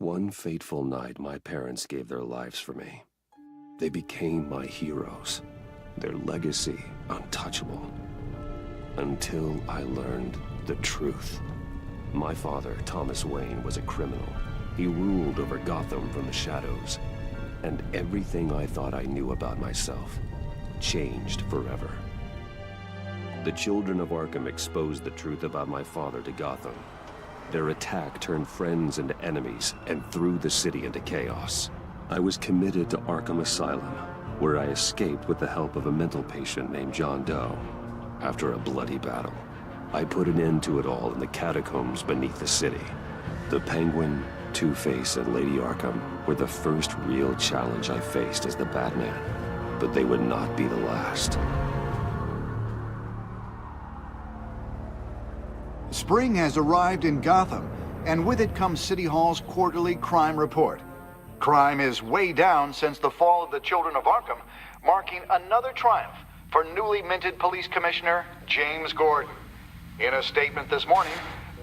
One fateful night, my parents gave their lives for me. They became my heroes, their legacy untouchable. Until I learned the truth. My father, Thomas Wayne, was a criminal. He ruled over Gotham from the shadows. And everything I thought I knew about myself changed forever. The children of Arkham exposed the truth about my father to Gotham. Their attack turned friends into enemies and threw the city into chaos. I was committed to Arkham Asylum, where I escaped with the help of a mental patient named John Doe. After a bloody battle, I put an end to it all in the catacombs beneath the city. The Penguin, Two-Face, and Lady Arkham were the first real challenge I faced as the Batman, but they would not be the last. Spring has arrived in Gotham, and with it comes City Hall's quarterly crime report. Crime is way down since the fall of the Children of Arkham, marking another triumph for newly minted Police Commissioner James Gordon. In a statement this morning,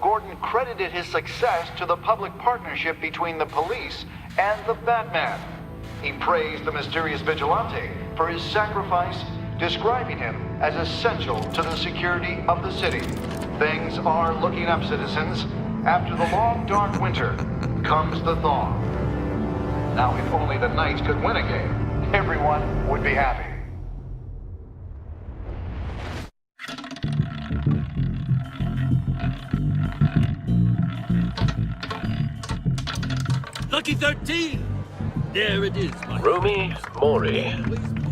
Gordon credited his success to the public partnership between the police and the Batman. He praised the mysterious vigilante for his sacrifice, describing him as essential to the security of the city. Things are looking up, citizens. After the long, dark winter comes the thaw. Now, if only the Knights could win a game, everyone would be happy. Lucky 13! There it is, my... Rumi Mori,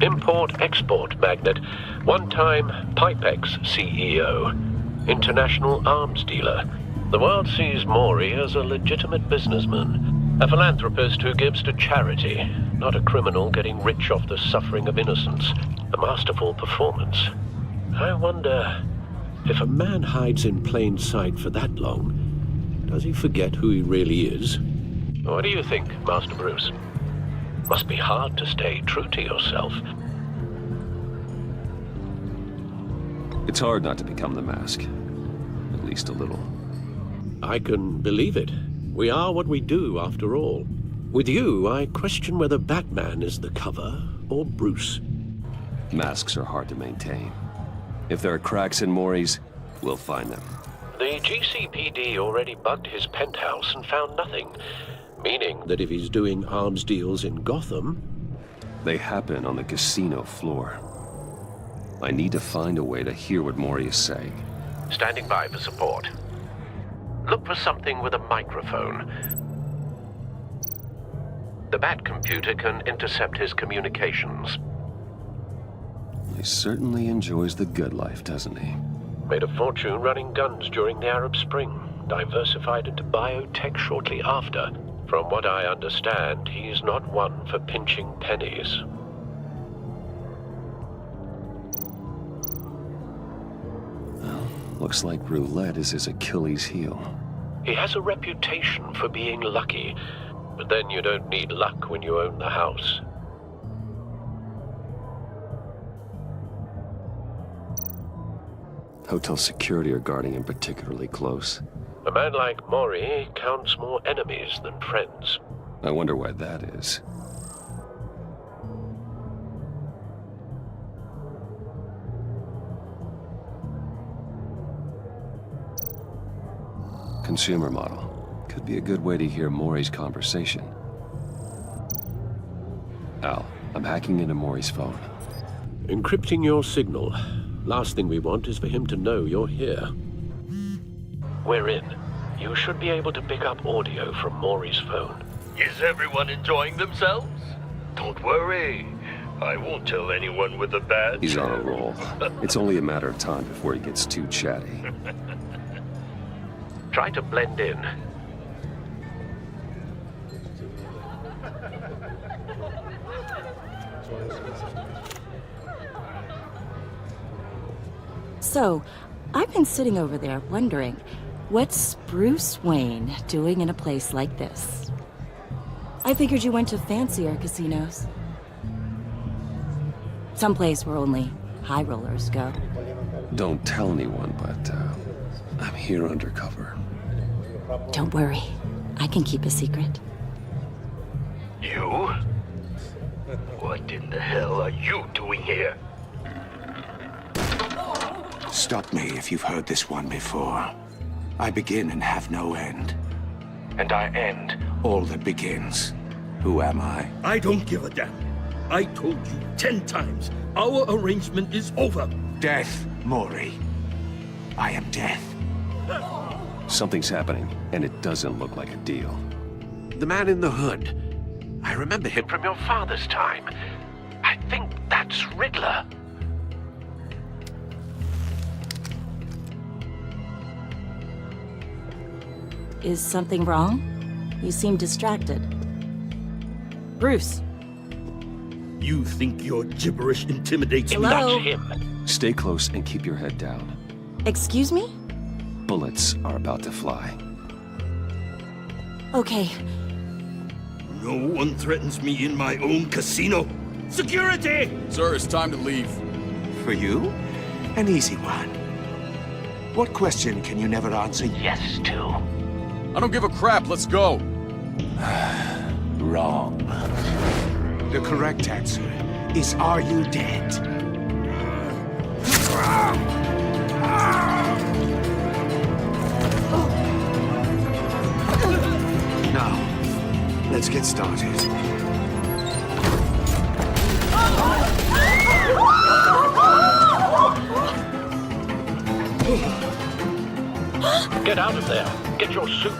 import-export magnate, one-time Pipex CEO, international arms dealer. The world sees Mori as a legitimate businessman, a philanthropist who gives to charity, not a criminal getting rich off the suffering of innocence. A masterful performance. I wonder, if a man hides in plain sight for that long, does he forget who he really is? What do you think, Master Bruce? Must be hard to stay true to yourself. It's hard not to become the Mask. At least a little. I can believe it. We are what we do, after all. With you, I question whether Batman is the cover, or Bruce. Masks are hard to maintain. If there are cracks in Mori's, we'll find them. The GCPD already bugged his penthouse and found nothing. Meaning that if he's doing arms deals in Gotham... They happen on the casino floor. I need to find a way to hear what Mori is saying. Standing by for support. Look for something with a microphone. The Bat computer can intercept his communications. He certainly enjoys the good life, doesn't he? Made a fortune running guns during the Arab Spring. Diversified into biotech shortly after. From what I understand, he's not one for pinching pennies. Well, looks like roulette is his Achilles heel. He has a reputation for being lucky, but then you don't need luck when you own the house. Hotel security are guarding him particularly close. A man like Mori counts more enemies than friends. I wonder why that is. Consumer model. Could be a good way to hear Mori's conversation. Al, I'm hacking into Mori's phone. Encrypting your signal. Last thing we want is for him to know you're here. We're in. You should be able to pick up audio from Mori's phone. Is everyone enjoying themselves? Don't worry. I won't tell anyone with a badge. He's on a roll. It's only a matter of time before he gets too chatty. Try to blend in. So, I've been sitting over there wondering, what's Bruce Wayne doing in a place like this? I figured you went to fancier casinos. Someplace where only high rollers go. Don't tell anyone, but I'm here undercover. Don't worry, I can keep a secret. You? What in the hell are you doing here? Stop me if you've heard this one before. I begin and have no end. And I end all that begins. Who am I? I don't give a damn. I told you 10 times. Our arrangement is over. Death, Maury. I am death. Something's happening, and it doesn't look like a deal. The man in the hood. I remember him from your father's time. I think that's Riddler. Is something wrong? You seem distracted. Bruce. You think your gibberish intimidates me? Hello? That's him. Stay close and keep your head down. Excuse me? Bullets are about to fly. Okay. No one threatens me in my own casino. Security! Sir, it's time to leave. For you? An easy one. What question can you never answer yes to? I don't give a crap, let's go. Wrong. The correct answer is, are you dead? Now, let's get started. Get out of there. Get your suit.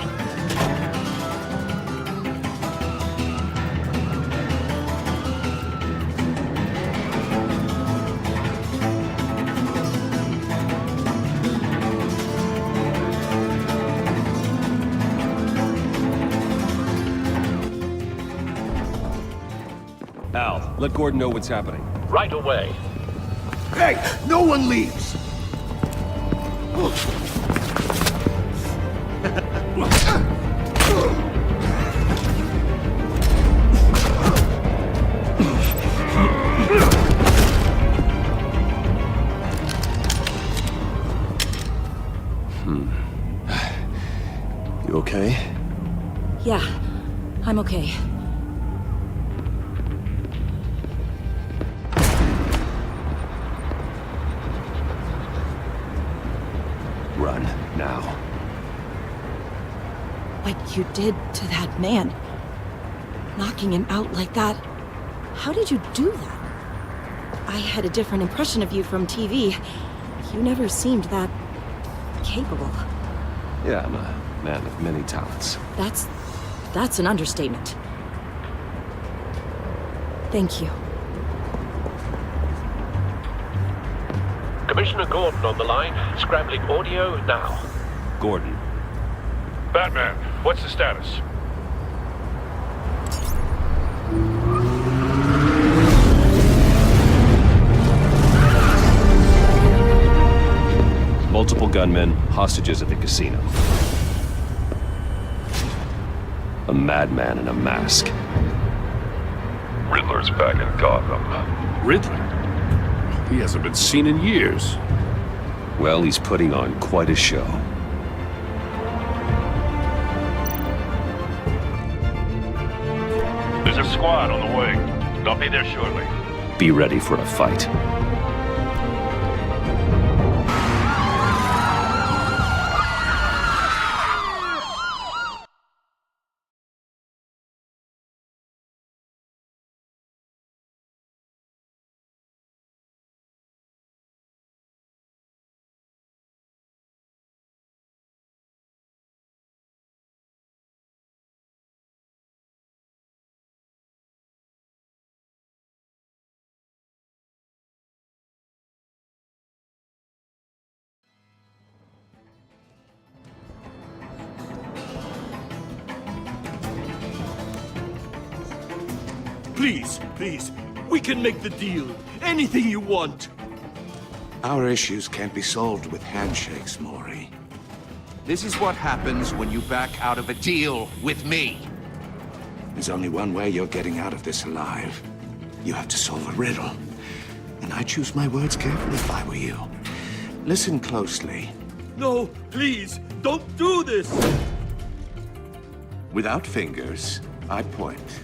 Al, let Gordon know what's happening. Right away. Hey, no one leaves! You okay? Yeah, I'm okay. Run, now. What you did to that man. Knocking him out like that. How did you do that? I had a different impression of you from TV. You never seemed that capable. Yeah, I'm a man of many talents. That's an understatement. Thank you. Commissioner Gordon on the line. Scrambling audio now. Gordon. Batman, what's the status? Multiple gunmen, hostages at the casino. A madman in a mask. Riddler's back in Gotham. Riddler? He hasn't been seen in years. Well, he's putting on quite a show. There's a squad on the way. They'll be there shortly. Be ready for a fight. Please, we can make the deal. Anything you want. Our issues can't be solved with handshakes, Maury. This is what happens when you back out of a deal with me. There's only one way you're getting out of this alive. You have to solve a riddle. And I choose my words carefully if I were you. Listen closely. No, please, don't do this! Without fingers, I point.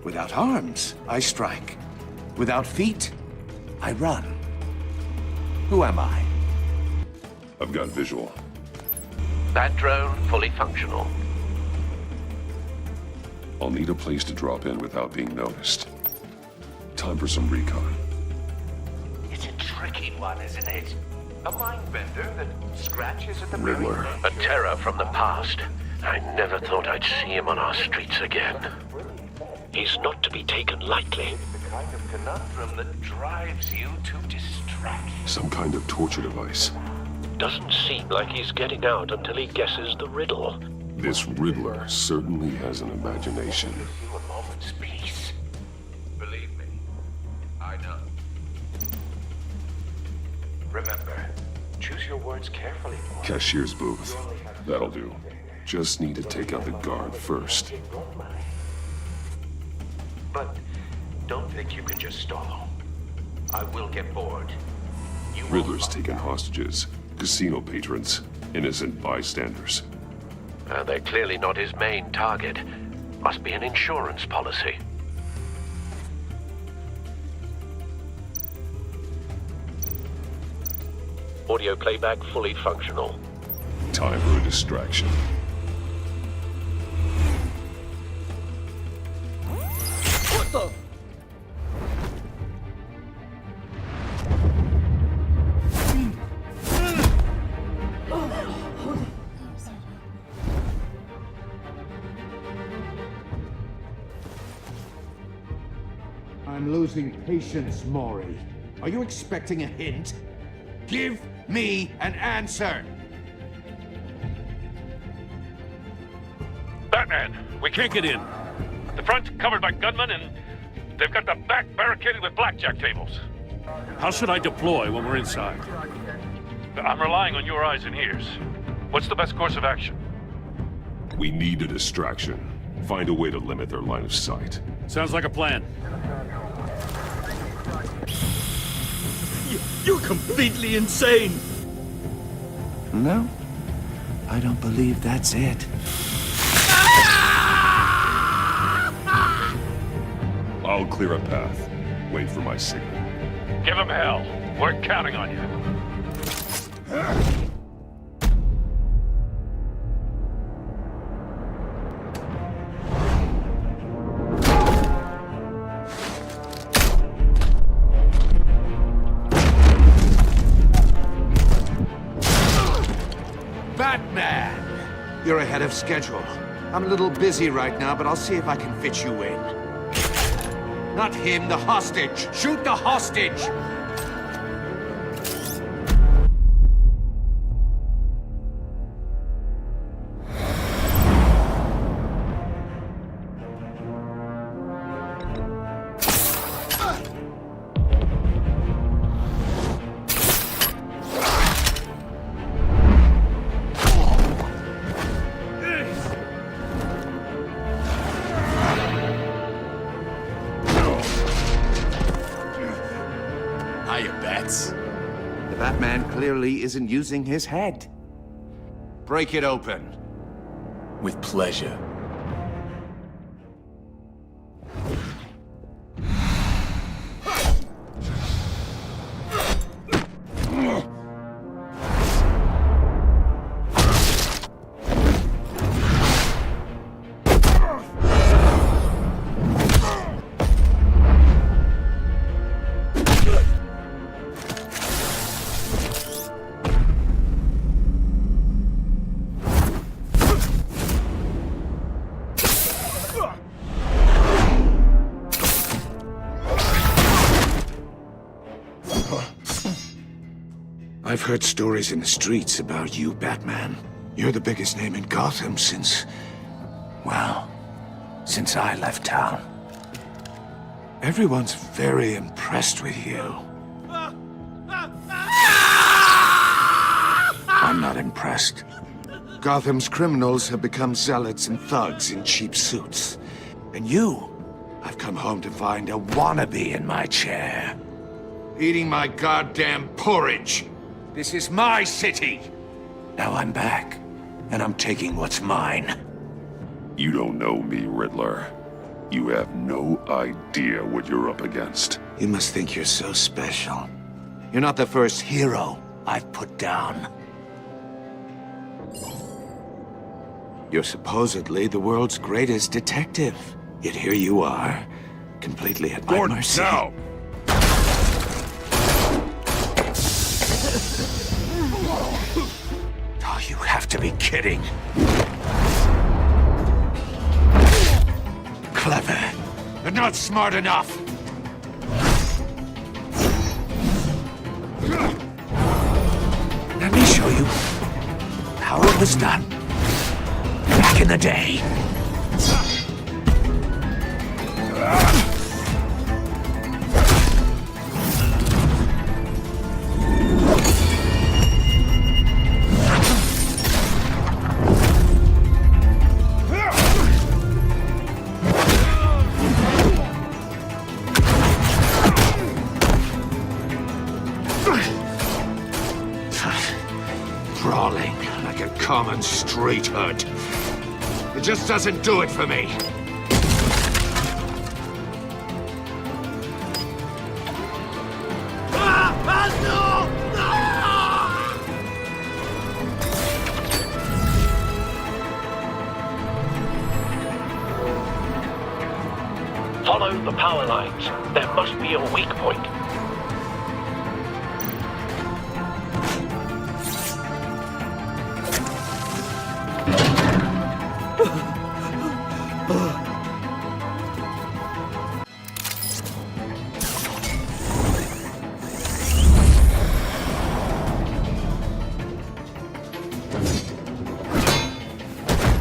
Without arms, I strike. Without feet, I run. Who am I? I've got visual. That drone fully functional. I'll need a place to drop in without being noticed. Time for some recon. It's a tricky one, isn't it? A mind bender that scratches at the very Riddler. name. A terror from the past. I never thought I'd see him on our streets again. He's not to be taken lightly. The kind of conundrum that drives you to distract. Some kind of torture device. Doesn't seem like he's getting out until he guesses the riddle. This Riddler certainly has an imagination. You a moment's peace. Believe me, I know. Remember, choose your words carefully. Cashier's booth. That'll do. Just need to take out the guard first. But don't think you can just stall. I will get bored. You won't Riddler's find taken out. hostages. Casino patrons. Innocent bystanders. They're clearly not his main target. Must be an insurance policy. Audio playback fully functional. Time for a distraction. What the? I'm losing patience, Maury. Are you expecting a hint? Give me an answer! Batman, we can't get in. The front's covered by gunmen, and they've got the back barricaded with blackjack tables. How should I deploy when we're inside? I'm relying on your eyes and ears. What's the best course of action? We need a distraction. Find a way to limit their line of sight. Sounds like a plan. You're completely insane! No, I don't believe that's it. I'll clear a path. Wait for my signal. Give him hell. We're counting on you. Batman! You're ahead of schedule. I'm a little busy right now, but I'll see if I can fit you in. Not him, the hostage! Shoot the hostage! Hiya, Bats. The Batman clearly isn't using his head. Break it open. With pleasure. I've heard stories in the streets about you, Batman. You're the biggest name in Gotham since... well, since I left town. Everyone's very impressed with you. I'm not impressed. Gotham's criminals have become zealots and thugs in cheap suits. And you, I've come home to find a wannabe in my chair. Eating my goddamn porridge. This is my city. Now I'm back, and I'm taking what's mine. You don't know me, Riddler. You have no idea what you're up against. You must think you're so special. You're not the first hero I've put down. You're supposedly the world's greatest detective. Yet here you are, completely at my mercy. Now! Oh, you have to be kidding. Clever, but not smart enough. Let me show you how it was done back in the day. Brawling like a common street hood. It just doesn't do it for me. Follow the power lines. There must be a weak point.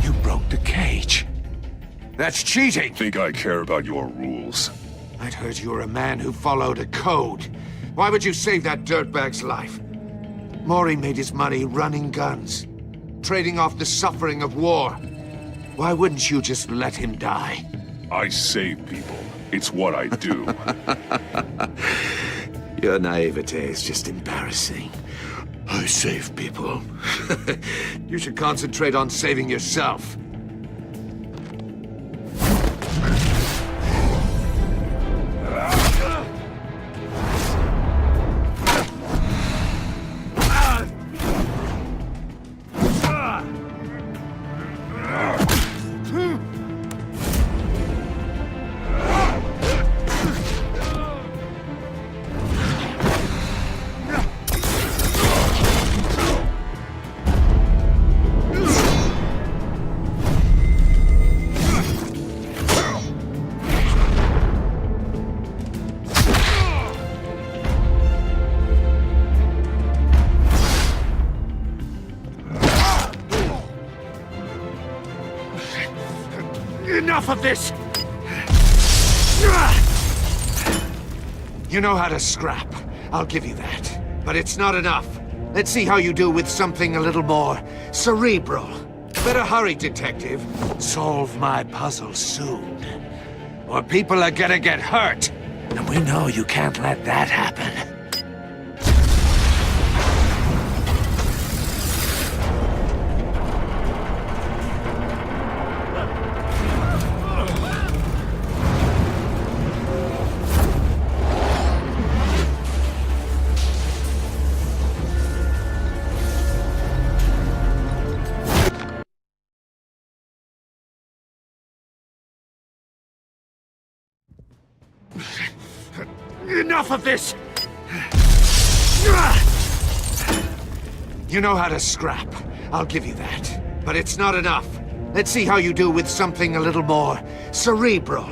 You broke the cage. That's cheating. Think I care about your rules? I'd heard you were a man who followed a code. Why would you save that dirtbag's life? Maury made his money running guns, trading off the suffering of war. Why wouldn't you just let him die? I save people. It's what I do. Your naivete is just embarrassing. I save people. You should concentrate on saving yourself. Enough of this! You know how to scrap. I'll give you that. But it's not enough. Let's see how you do with something a little more cerebral. Better hurry, detective. Solve my puzzle soon. Or people are gonna get hurt. And we know you can't let that happen. Enough of this! You know how to scrap. I'll give you that. But it's not enough. Let's see how you do with something a little more cerebral.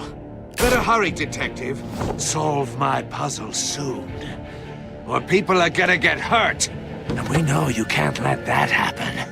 Better hurry, detective. Solve my puzzle soon. Or people are gonna get hurt. And we know you can't let that happen.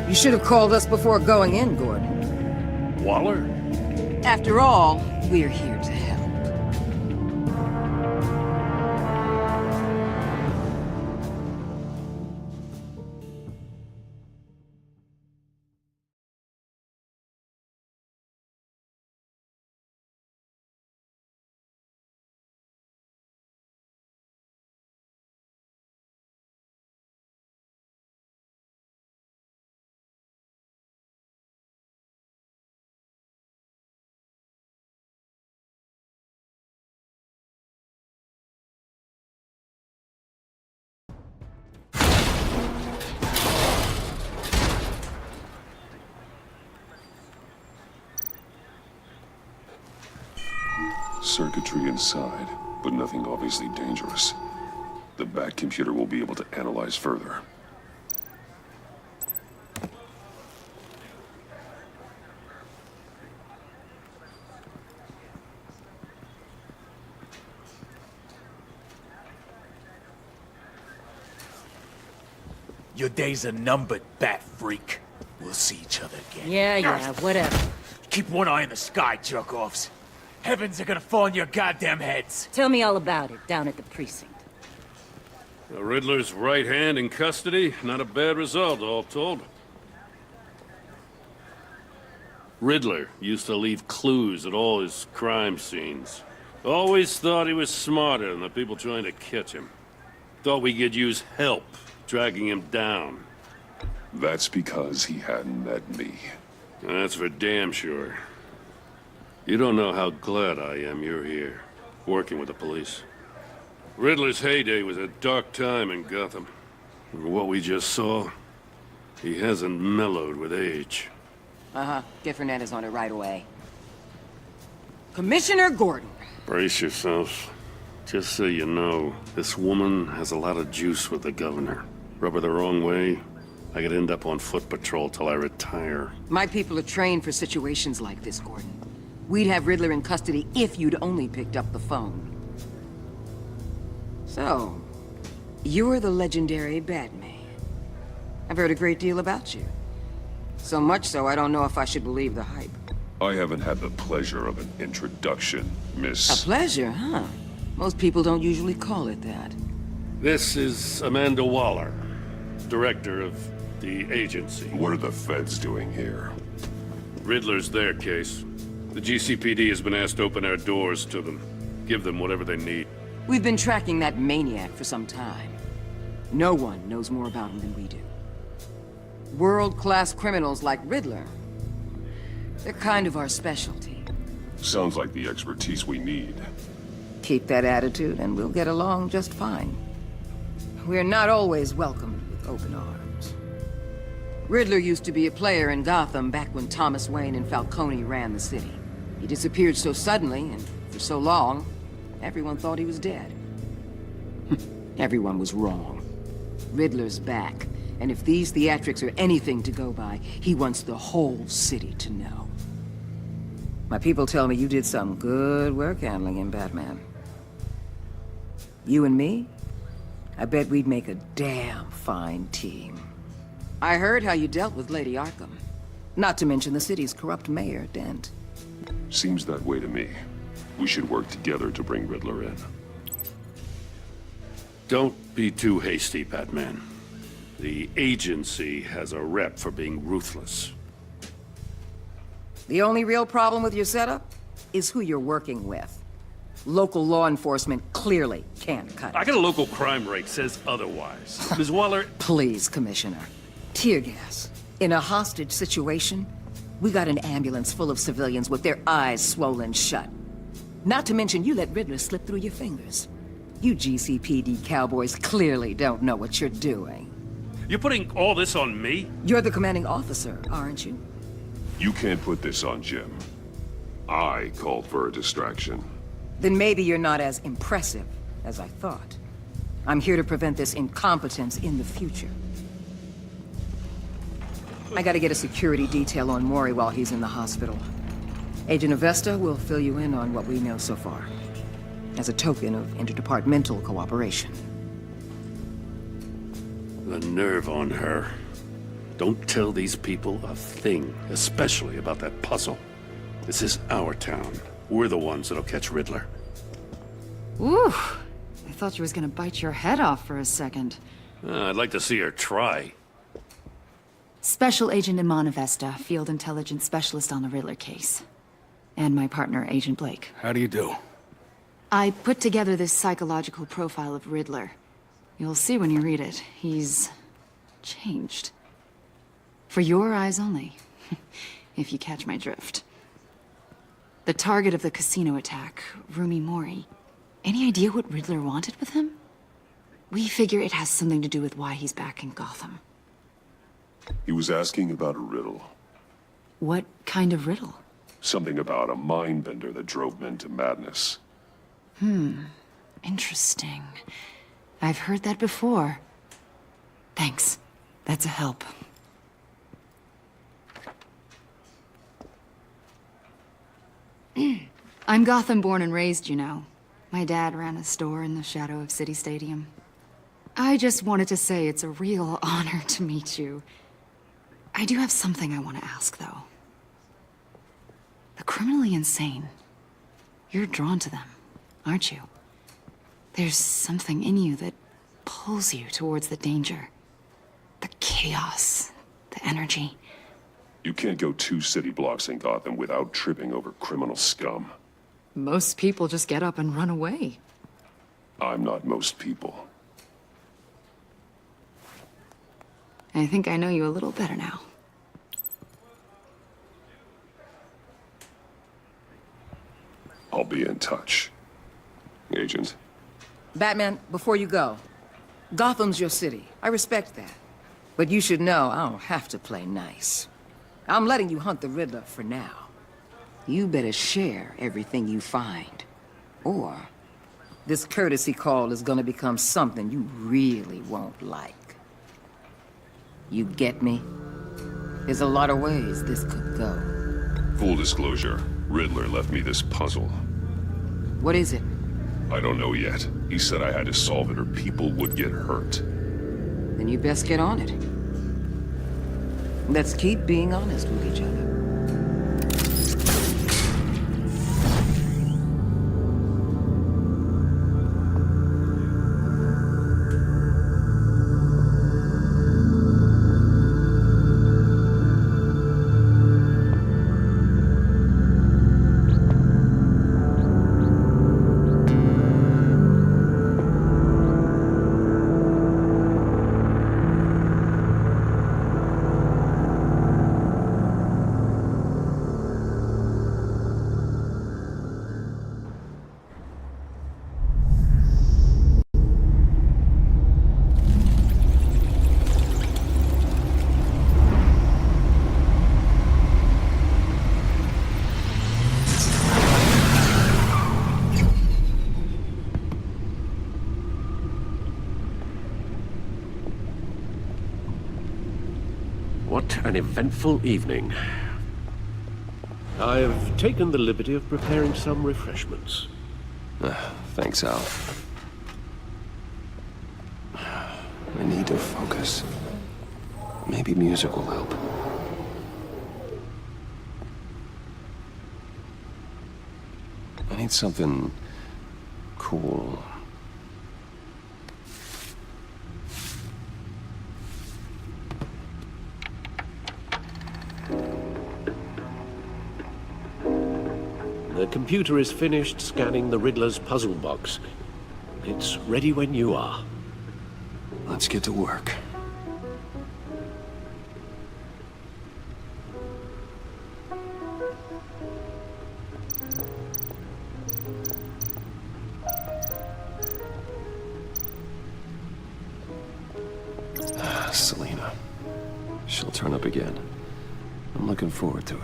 You should have called us before going in, Gordon. Waller? After all, we're here to help. Circuitry inside, but nothing obviously dangerous. The back computer will be able to analyze further. Your days are numbered, bat freak. We'll see each other again. Yeah, whatever. Keep one eye in the sky, jerk-offs. Heavens are gonna fall on your goddamn heads. Tell me all about it down at the precinct. The Riddler's right hand in custody. Not a bad result, all told. Riddler used to leave clues at all his crime scenes. Always thought he was smarter than the people trying to catch him. Thought we could use help dragging him down. That's because he hadn't met me. That's for damn sure. You don't know how glad I am you're here, working with the police. Riddler's heyday was a dark time in Gotham. And what we just saw, he hasn't mellowed with age. Uh-huh. Get Fernandez on it right away. Commissioner Gordon. Brace yourselves. Just so you know, this woman has a lot of juice with the governor. Rub her the wrong way, I could end up on foot patrol till I retire. My people are trained for situations like this, Gordon. We'd have Riddler in custody if you'd only picked up the phone. So, you're the legendary Batman. I've heard a great deal about you. So much so, I don't know if I should believe the hype. I haven't had the pleasure of an introduction, Miss... A pleasure, huh? Most people don't usually call it that. This is Amanda Waller, director of the agency. What are the feds doing here? Riddler's their case. The GCPD has been asked to open our doors to them. Give them whatever they need. We've been tracking that maniac for some time. No one knows more about him than we do. World-class criminals like Riddler. They're kind of our specialty. Sounds like the expertise we need. Keep that attitude and we'll get along just fine. We're not always welcomed with open arms. Riddler used to be a player in Gotham back when Thomas Wayne and Falcone ran the city. He disappeared so suddenly and for so long, everyone thought he was dead. Everyone was wrong. Riddler's back, and if these theatrics are anything to go by, he wants the whole city to know. My people tell me you did some good work handling him, Batman. You and me? I bet we'd make a damn fine team. I heard how you dealt with Lady Arkham. Not to mention the city's corrupt mayor, Dent. Seems that way to me. We should work together to bring Riddler in. Don't be too hasty, Batman. The agency has a rep for being ruthless. The only real problem with your setup is who you're working with. Local law enforcement clearly can't cut it. I got a local crime rate says otherwise. Ms. Waller... Please, Commissioner. Tear gas. In a hostage situation, we got an ambulance full of civilians with their eyes swollen shut. Not to mention you let Riddler slip through your fingers. You GCPD cowboys clearly don't know what you're doing. You're putting all this on me? You're the commanding officer, aren't you? You can't put this on Jim. I called for a distraction. Then maybe you're not as impressive as I thought. I'm here to prevent this incompetence in the future. I gotta get a security detail on Mori while he's in the hospital. Agent Avesta will fill you in on what we know so far, as a token of interdepartmental cooperation. The nerve on her. Don't tell these people a thing, especially about that puzzle. This is our town. We're the ones that'll catch Riddler. Ooh, I thought you was gonna bite your head off for a second. I'd like to see her try. Special Agent Imana Vesta, Field Intelligence Specialist on the Riddler case. And my partner, Agent Blake. How do you do? I put together this psychological profile of Riddler. You'll see when you read it. He's changed. For your eyes only, if you catch my drift. The target of the casino attack, Rumi Mori. Any idea what Riddler wanted with him? We figure it has something to do with why he's back in Gotham. He was asking about a riddle. What kind of riddle? Something about a mind bender that drove men to madness. Interesting. I've heard that before. Thanks. That's a help. I'm Gotham born and raised, you know. My dad ran a store in the shadow of City Stadium. I just wanted to say it's a real honor to meet you. I do have something I want to ask, though. The criminally insane. You're drawn to them, aren't you? There's something in you that pulls you towards the danger. The chaos, the energy. You can't go 2 city blocks in Gotham without tripping over criminal scum. Most people just get up and run away. I'm not most people. I think I know you a little better now. I'll be in touch. Agent. Batman, before you go, Gotham's your city. I respect that. But you should know I don't have to play nice. I'm letting you hunt the Riddler for now. You better share everything you find. Or this courtesy call is gonna become something you really won't like. You get me? There's a lot of ways this could go. Full disclosure, Riddler left me this puzzle. What is it? I don't know yet. He said I had to solve it or people would get hurt. Then you best get on it. Let's keep being honest with each other. What an eventful evening. I've taken the liberty of preparing some refreshments. Thanks, Al. I need to focus. Maybe music will help. I need something cool. The computer is finished scanning the Riddler's puzzle box. It's ready when you are. Let's get to work. Selena. She'll turn up again. I'm looking forward to it.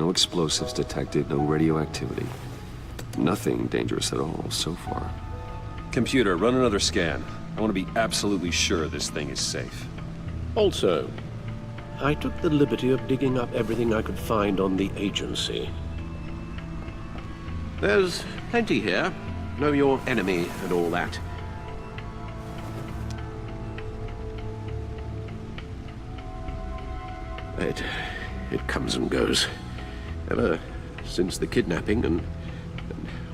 No explosives detected, no radioactivity. Nothing dangerous at all so far. Computer, run another scan. I want to be absolutely sure this thing is safe. Also, I took the liberty of digging up everything I could find on the agency. There's plenty here. Know your enemy and all that. It comes and goes. Ever since the kidnapping and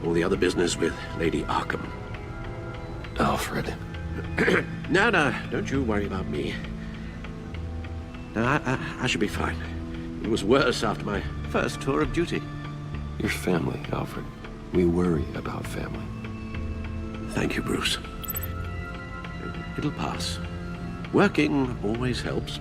all the other business with Lady Arkham. Alfred. No, don't you worry about me. No, I should be fine. It was worse after my first tour of duty. Your family, Alfred. We worry about family. Thank you, Bruce. It'll pass. Working always helps.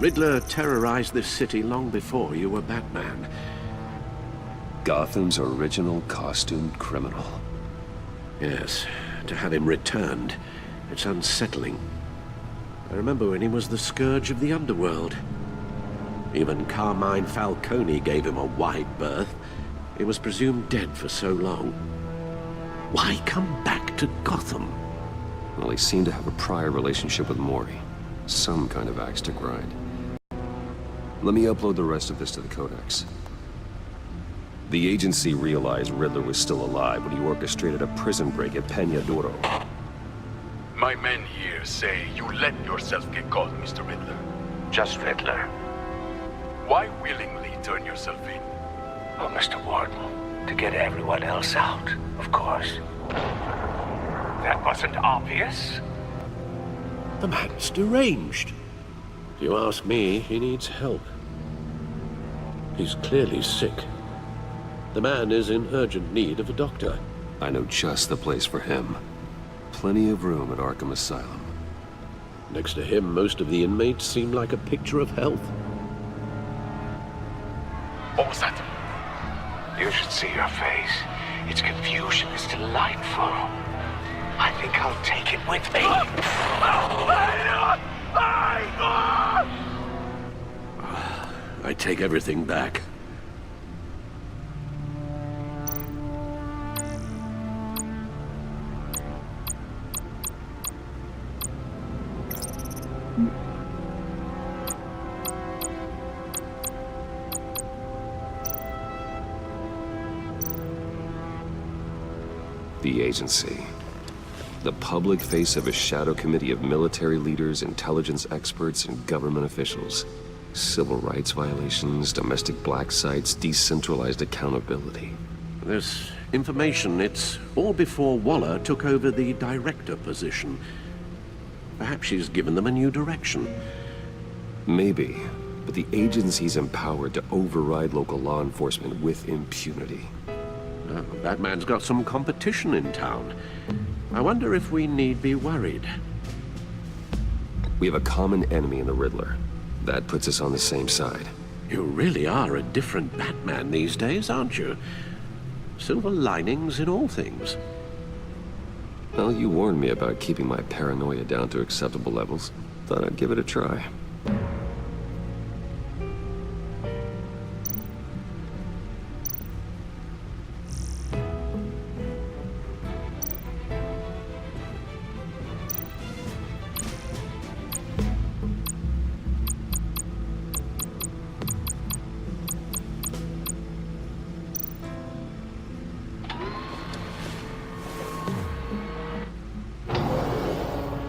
Riddler terrorized this city long before you were Batman. Gotham's original costumed criminal. Yes, to have him returned, it's unsettling. I remember when he was the scourge of the underworld. Even Carmine Falcone gave him a wide berth. He was presumed dead for so long. Why come back to Gotham? Well, he seemed to have a prior relationship with Mori. Some kind of axe to grind. Let me upload the rest of this to the Codex. The agency realized Riddler was still alive when he orchestrated a prison break at Peña Duro. My men here say you let yourself get caught, Mr. Riddler. Just Riddler. Why willingly turn yourself in? Oh, Mr. Warden, to get everyone else out, of course. That wasn't obvious. The man's deranged. If you ask me, he needs help. He's clearly sick. The man is in urgent need of a doctor. I know just the place for him. Plenty of room at Arkham Asylum. Next to him, most of the inmates seem like a picture of health. What was that? You should see your face. Its confusion is delightful. I think I'll take it with me. I take everything back. The agency. The public face of a shadow committee of military leaders, intelligence experts, and government officials. Civil rights violations, domestic black sites, decentralized accountability. This information, it's all before Waller took over the director position. Perhaps she's given them a new direction. Maybe, but the agency's empowered to override local law enforcement with impunity. Oh, Batman's got some competition in town. I wonder if we need be worried. We have a common enemy in the Riddler. That puts us on the same side. You really are a different Batman these days, aren't you? Silver linings in all things. Well, you warned me about keeping my paranoia down to acceptable levels. Thought I'd give it a try.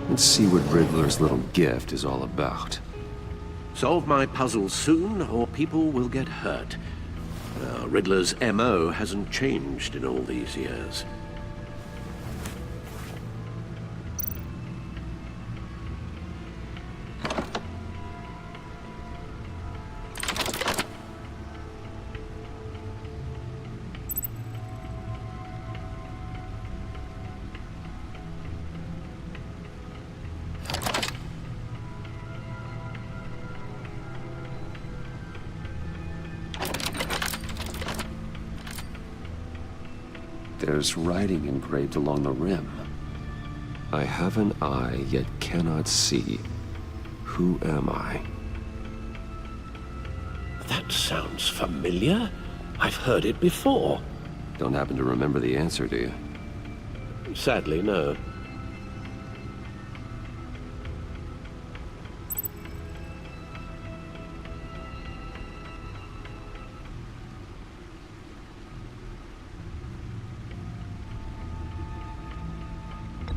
Let's see what Riddler's little gift is all about. Solve my puzzle soon, or people will get hurt. Riddler's MO hasn't changed in all these years. There's writing engraved along the rim. I have an eye, yet cannot see. Who am I? That sounds familiar. I've heard it before. Don't happen to remember the answer, do you? Sadly, no.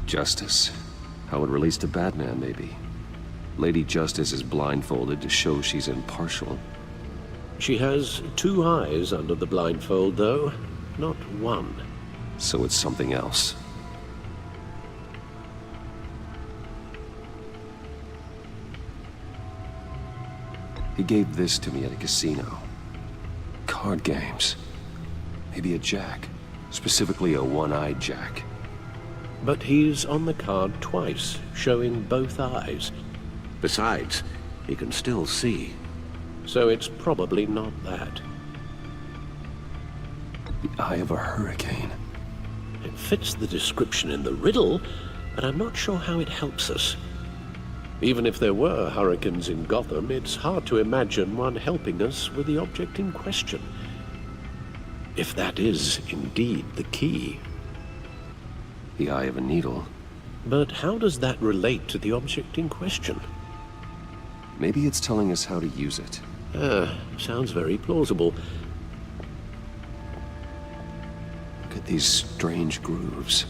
Justice. How it relates to Batman, maybe. Lady Justice is blindfolded to show she's impartial. She has 2 eyes under the blindfold, though, not 1. So it's something else. He gave this to me at a casino. Card games. Maybe a jack. Specifically a one-eyed jack. But he's on the card twice, showing both eyes. Besides, he can still see. So it's probably not that. The eye of a hurricane. It fits the description in the riddle, but I'm not sure how it helps us. Even if there were hurricanes in Gotham, it's hard to imagine one helping us with the object in question. If that is indeed the key. The eye of a needle. But how does that relate to the object in question? Maybe it's telling us how to use it. Sounds very plausible. Look at these strange grooves.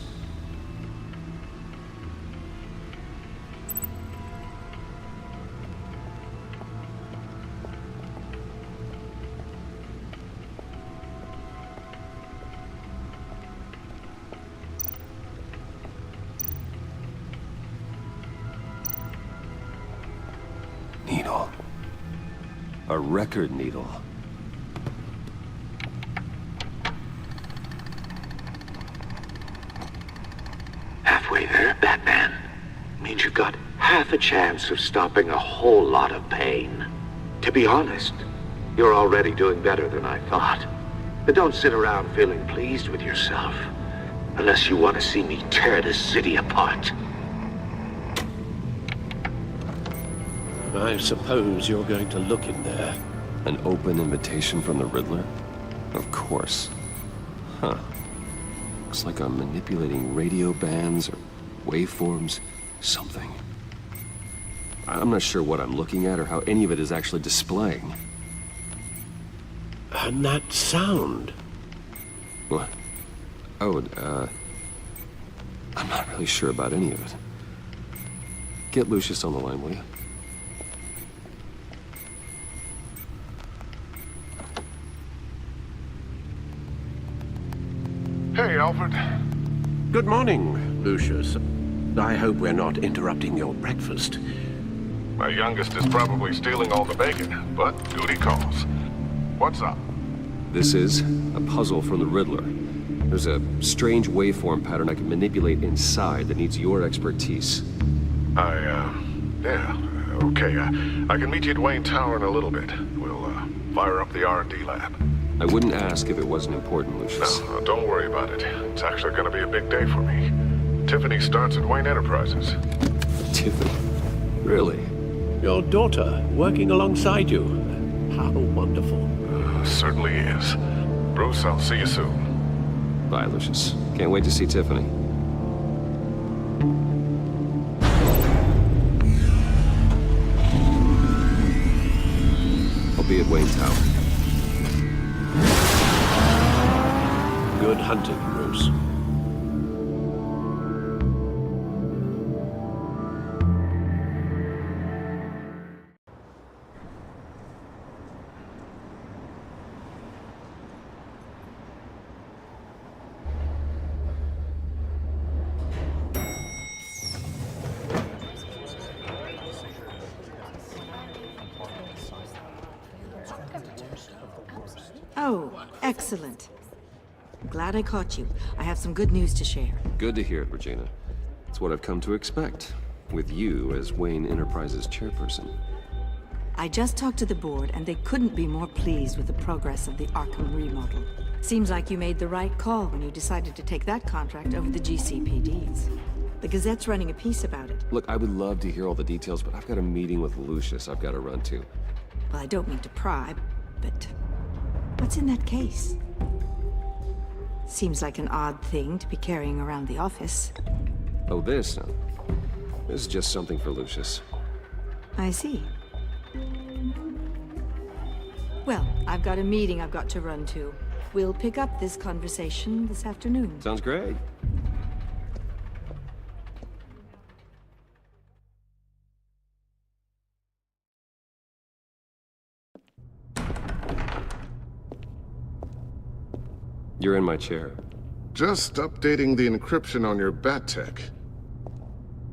Needle. A record needle. Halfway there, Batman. Means you got half a chance of stopping a whole lot of pain. To be honest, you're already doing better than I thought. But don't sit around feeling pleased with yourself. Unless you want to see me tear this city apart. I suppose you're going to look in there. An open invitation from the Riddler? Of course. Huh. Looks like I'm manipulating radio bands or waveforms. Something. I'm not sure what I'm looking at or how any of it is actually displaying. And that sound. What? Oh, I'm not really sure about any of it. Get Lucius on the line, will you? Hey, Alfred. Good morning, Lucius. I hope we're not interrupting your breakfast. My youngest is probably stealing all the bacon, but duty calls. What's up? This is a puzzle from the Riddler. There's a strange waveform pattern I can manipulate inside that needs your expertise. Yeah, okay. I can meet you at Wayne Tower in a little bit. We'll, fire up the R&D lab. I wouldn't ask if it wasn't important, Lucius. No, don't worry about it. It's actually gonna be a big day for me. Tiffany starts at Wayne Enterprises. Tiffany? Really? Your daughter, working alongside you. How wonderful. Certainly is. Bruce, I'll see you soon. Bye, Lucius. Can't wait to see Tiffany. I'll be at Wayne Tower. Good hunting, Bruce. Oh, excellent. Glad I caught you. I have some good news to share. Good to hear it, Regina. It's what I've come to expect, with you as Wayne Enterprises chairperson. I just talked to the board, and they couldn't be more pleased with the progress of the Arkham remodel. Seems like you made the right call when you decided to take that contract over the GCPD's. The Gazette's running a piece about it. Look, I would love to hear all the details, but I've got a meeting with Lucius I've got to run to. Well, I don't mean to pry, but what's in that case? Seems like an odd thing to be carrying around the office. Oh, this? This is just something for Lucius. I see. Well, I've got a meeting I've got to run to. We'll pick up this conversation this afternoon. Sounds great. You're in my chair. Just updating the encryption on your bat tech.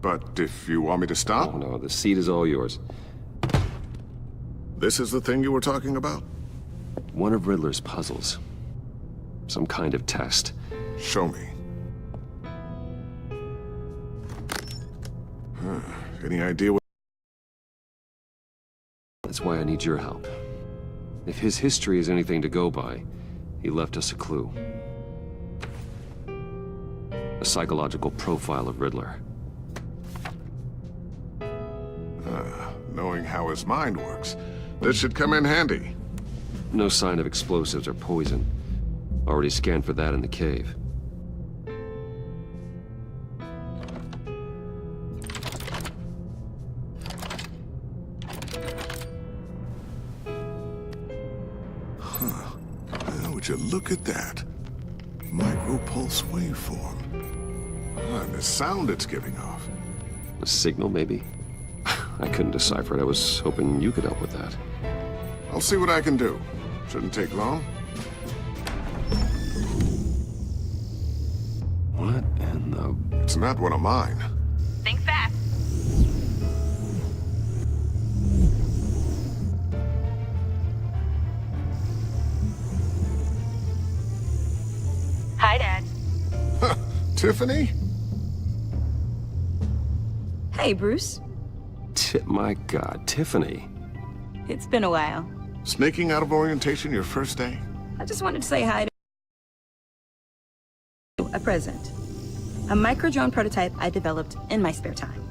But if you want me to stop... Oh, no, the seat is all yours. This is the thing you were talking about? One of Riddler's puzzles. Some kind of test. Show me. Any idea what... That's why I need your help. If his history is anything to go by, he left us a clue. A psychological profile of Riddler. Knowing how his mind works, this should come in handy. No sign of explosives or poison. Already scanned for that in the cave. Would you look at that? Micropulse waveform. And the sound it's giving off. A signal, maybe? I couldn't decipher it. I was hoping you could help with that. I'll see what I can do. Shouldn't take long. What in the... It's not one of mine. Think fast. Hi, Dad. Tiffany? Hey, Bruce. My God, Tiffany. It's been a while. Sneaking out of orientation your first day? I just wanted to say hi to a present. A micro-drone prototype I developed in my spare time.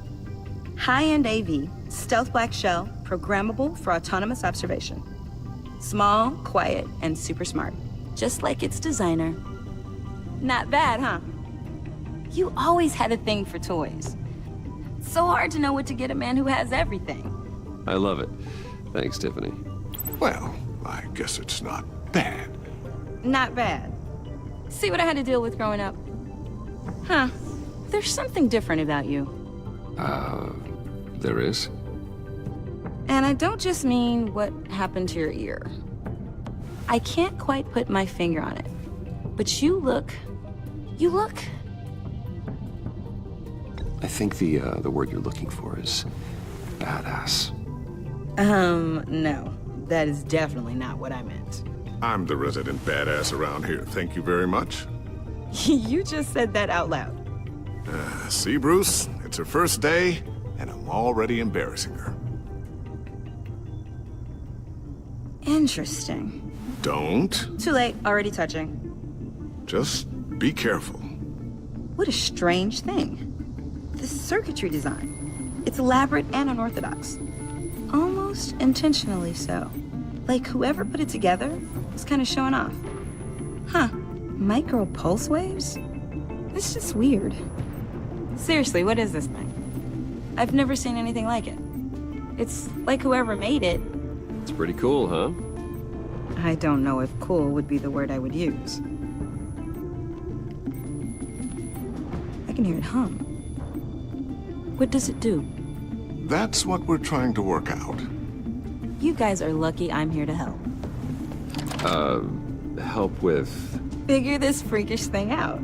High-end AV, stealth black shell, programmable for autonomous observation. Small, quiet, and super smart. Just like its designer. Not bad, huh? You always had a thing for toys. So hard to know what to get a man who has everything. I love it. Thanks, Tiffany. Well, I guess it's not bad. Not bad. See what I had to deal with growing up? Huh. There's something different about you. There is? And I don't just mean what happened to your ear. I can't quite put my finger on it. But you look... I think the word you're looking for is badass. No. That is definitely not what I meant. I'm the resident badass around here. Thank you very much. You just said that out loud. See, Bruce? It's her first day, and I'm already embarrassing her. Interesting. Don't. Too late. Already touching. Just be careful. What a strange thing. The circuitry design. It's elaborate and unorthodox. Almost intentionally so. Like whoever put it together was kind of showing off. Huh. Micro pulse waves? It's just weird. Seriously, what is this thing? I've never seen anything like it. It's like whoever made it. It's pretty cool, huh? I don't know if cool would be the word I would use. I can hear it hum. What does it do? That's what we're trying to work out. You guys are lucky I'm here to help. Help with... Figure this freakish thing out.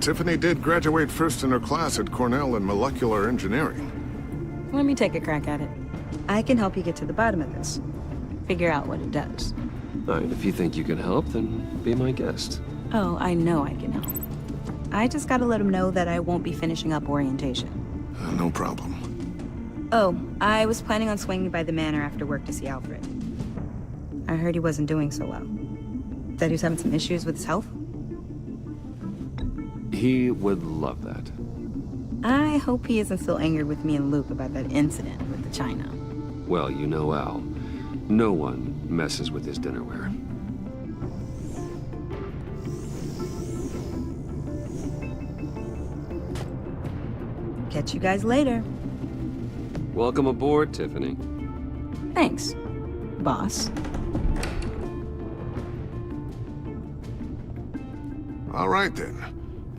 Tiffany did graduate first in her class at Cornell in molecular engineering. Let me take a crack at it. I can help you get to the bottom of this. Figure out what it does. All right, if you think you can help, then be my guest. Oh, I know I can help. I just gotta let him know that I won't be finishing up orientation. No problem. Oh, I was planning on swinging by the manor after work to see Alfred. I heard he wasn't doing so well. That he was having some issues with his health? He would love that. I hope he isn't still angered with me and Luke about that incident with the china. Well, you know Al. No one messes with his dinnerware. Catch you guys later. Welcome aboard, Tiffany. Thanks, boss. All right then.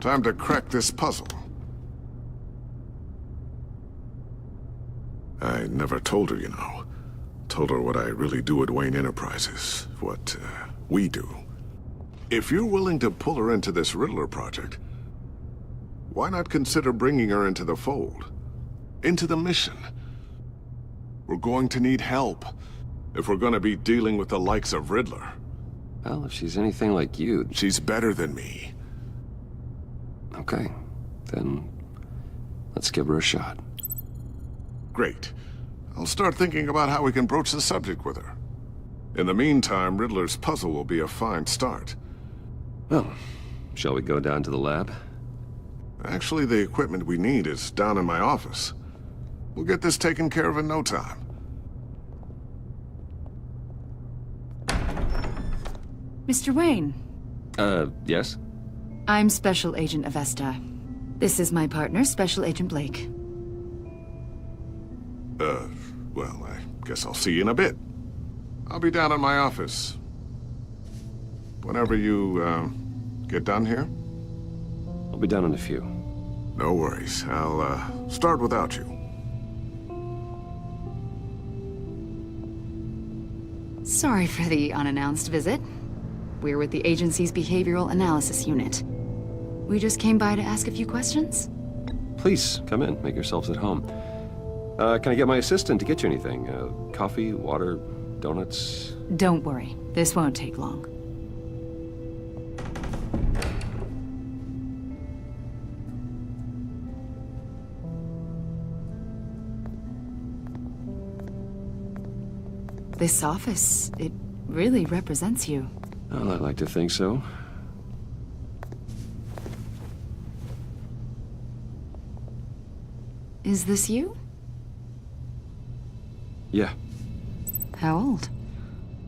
Time to crack this puzzle. I never told her, you know. Told her what I really do at Wayne Enterprises. What, we do. If you're willing to pull her into this Riddler project, why not consider bringing her into the fold? Into the mission? We're going to need help if we're going to be dealing with the likes of Riddler. Well, if she's anything like you... She's better than me. Okay, then let's give her a shot. Great. I'll start thinking about how we can broach the subject with her. In the meantime, Riddler's puzzle will be a fine start. Well, shall we go down to the lab? Actually, the equipment we need is down in my office. We'll get this taken care of in no time. Mr. Wayne. Yes? I'm Special Agent Avesta. This is my partner, Special Agent Blake. Well, I guess I'll see you in a bit. I'll be down in my office. Whenever you, get done here? I'll be down in a few. No worries. I'll, start without you. Sorry for the unannounced visit. We're with the agency's Behavioral Analysis Unit. We just came by to ask a few questions. Please, come in. Make yourselves at home. Can I get my assistant to get you anything? Coffee, water, donuts? Don't worry. This won't take long. This office, it really represents you. Well, I'd like to think so. Is this you? Yeah. How old?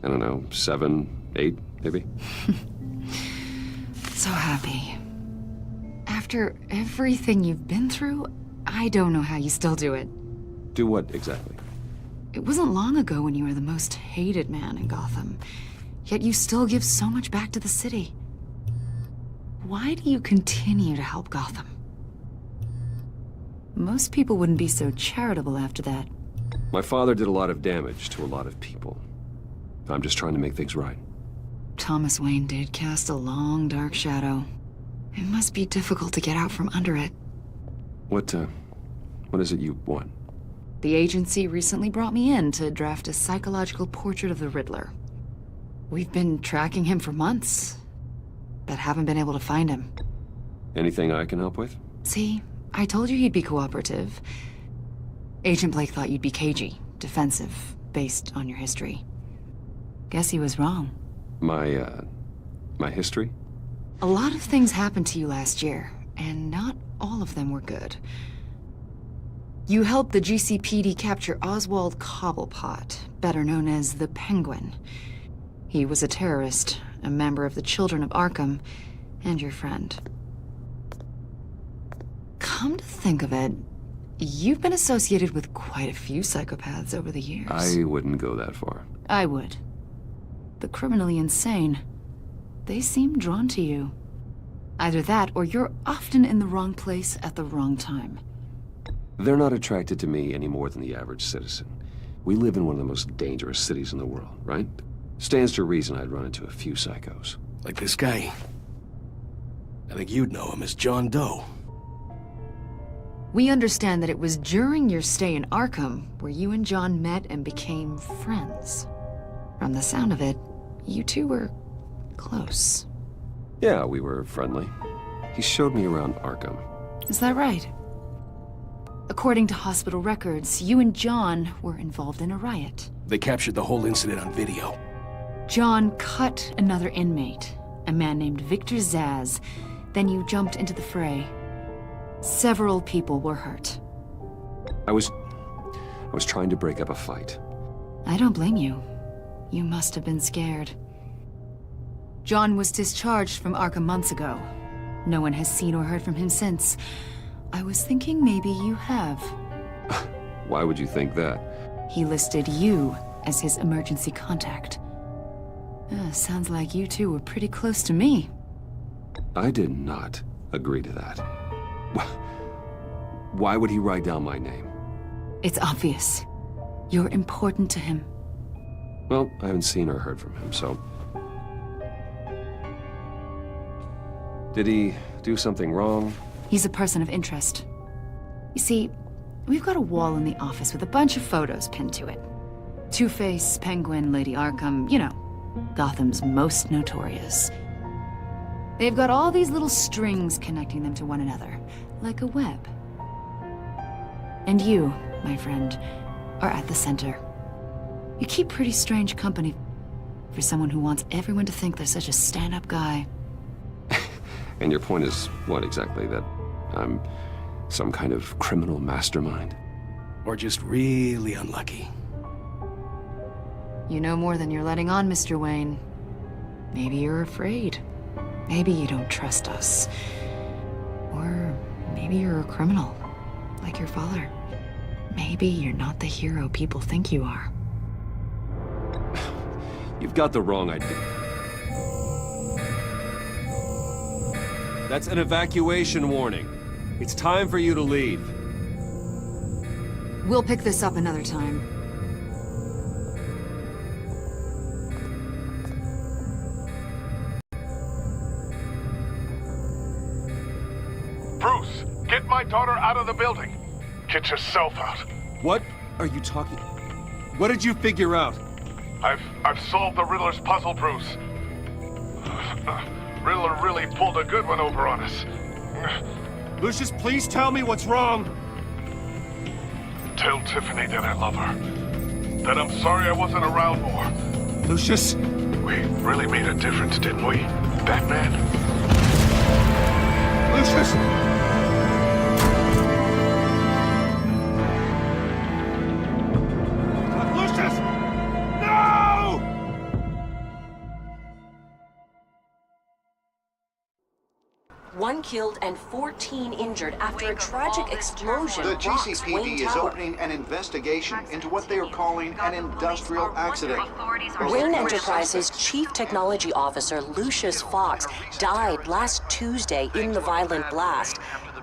I don't know, 7, 8, maybe? So happy. After everything you've been through, I don't know how you still do it. Do what, exactly? It wasn't long ago when you were the most hated man in Gotham, yet you still give so much back to the city. Why do you continue to help Gotham? Most people wouldn't be so charitable after that. My father did a lot of damage to a lot of people. I'm just trying to make things right. Thomas Wayne did cast a long, dark shadow. It must be difficult to get out from under it. What is it you want? The agency recently brought me in to draft a psychological portrait of the Riddler. We've been tracking him for months, but haven't been able to find him. Anything I can help with? See, I told you he'd be cooperative. Agent Blake thought you'd be cagey, defensive, based on your history. Guess he was wrong. My history? A lot of things happened to you last year, and not all of them were good. You helped the GCPD capture Oswald Cobblepot, better known as the Penguin. He was a terrorist, a member of the Children of Arkham, and your friend. Come to think of it, you've been associated with quite a few psychopaths over the years. I wouldn't go that far. I would. The criminally insane. They seem drawn to you. Either that, or you're often in the wrong place at the wrong time. They're not attracted to me any more than the average citizen. We live in one of the most dangerous cities in the world, right? Stands to reason I'd run into a few psychos. Like this guy. I think you'd know him as John Doe. We understand that it was during your stay in Arkham where you and John met and became friends. From the sound of it, you two were close. Yeah, we were friendly. He showed me around Arkham. Is that right? According to hospital records, you and John were involved in a riot. They captured the whole incident on video. John cut another inmate, a man named Victor Zsasz. Then you jumped into the fray. Several people were hurt. I was trying to break up a fight. I don't blame you. You must have been scared. John was discharged from Arkham months ago. No one has seen or heard from him since. I was thinking maybe you have. Why would you think that? He listed you as his emergency contact. Sounds like you two were pretty close to me. I did not agree to that. Why would he write down my name? It's obvious. You're important to him. Well, I haven't seen or heard from him, so... Did he do something wrong? He's a person of interest. You see, we've got a wall in the office with a bunch of photos pinned to it. Two-Face, Penguin, Lady Arkham, you know, Gotham's most notorious. They've got all these little strings connecting them to one another, like a web. And you, my friend, are at the center. You keep pretty strange company for someone who wants everyone to think they're such a stand-up guy. And your point is what exactly? That I'm some kind of criminal mastermind? Or just really unlucky? You know more than you're letting on, Mr. Wayne. Maybe you're afraid. Maybe you don't trust us. Or maybe you're a criminal, like your father. Maybe you're not the hero people think you are. You've got the wrong idea. That's an evacuation warning. It's time for you to leave. We'll pick this up another time. Bruce, get my daughter out of the building. Get yourself out. What are you talking? What did you figure out? I've solved the Riddler's puzzle, Bruce. Riddler really pulled a good one over on us. Lucius, please tell me what's wrong. Tell Tiffany that I love her. That I'm sorry I wasn't around more. Lucius? We really made a difference, didn't we, Batman? Lucius! Lucius! No! One killed and 14 injured after a tragic explosion. The rocks Wayne GCPD is Tower. opening an investigation into what they are calling an industrial accident. Wayne Enterprises' Chief Technology Officer Lucius Fox died last Tuesday in the violent blast.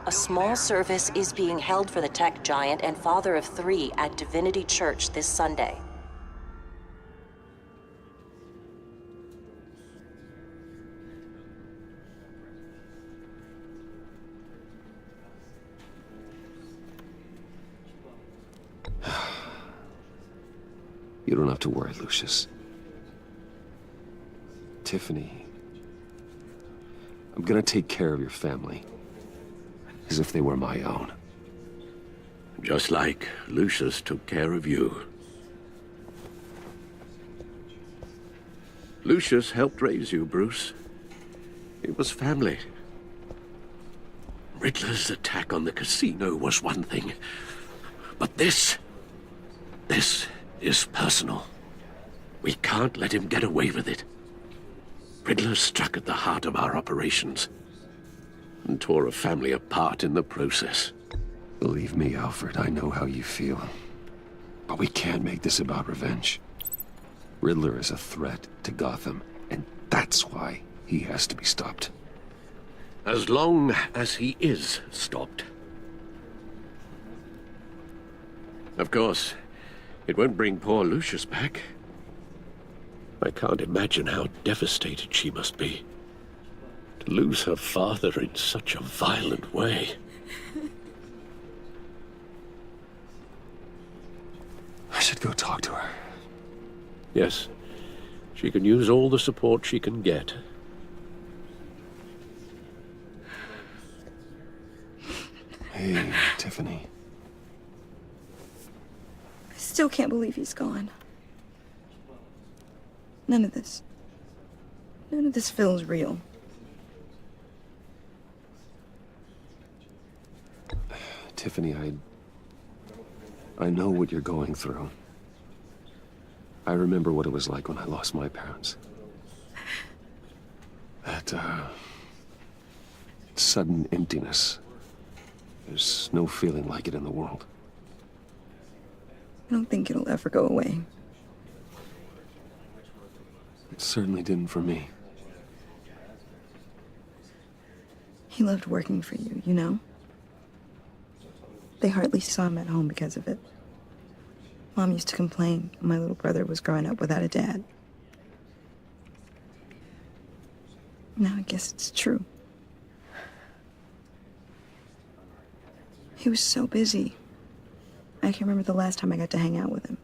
A small service is being held for the tech giant and father of 3 at Divinity Church this Sunday. You don't have to worry, Lucius. Tiffany, I'm gonna take care of your family. As if they were my own. Just like Lucius took care of you. Lucius helped raise you, Bruce. It was family. Riddler's attack on the casino was one thing. But this is personal. We can't let him get away with it. Riddler struck at the heart of our operations and tore a family apart in the process. Believe me, Alfred, I know how you feel. But we can't make this about revenge. Riddler is a threat to Gotham, and that's why he has to be stopped. As long as he is stopped. Of course, it won't bring poor Lucius back. I can't imagine how devastated she must be. To lose her father in such a violent way. I should go talk to her. Yes, she can use all the support she can get. Hey, Tiffany. I still can't believe he's gone. None of this feels real. Tiffany, I know what you're going through. I remember what it was like when I lost my parents. That, sudden emptiness. There's no feeling like it in the world. I don't think it'll ever go away. It certainly didn't for me. He loved working for you, you know? They hardly saw him at home because of it. Mom used to complain my little brother was growing up without a dad. Now I guess it's true. He was so busy. I can't remember the last time I got to hang out with him.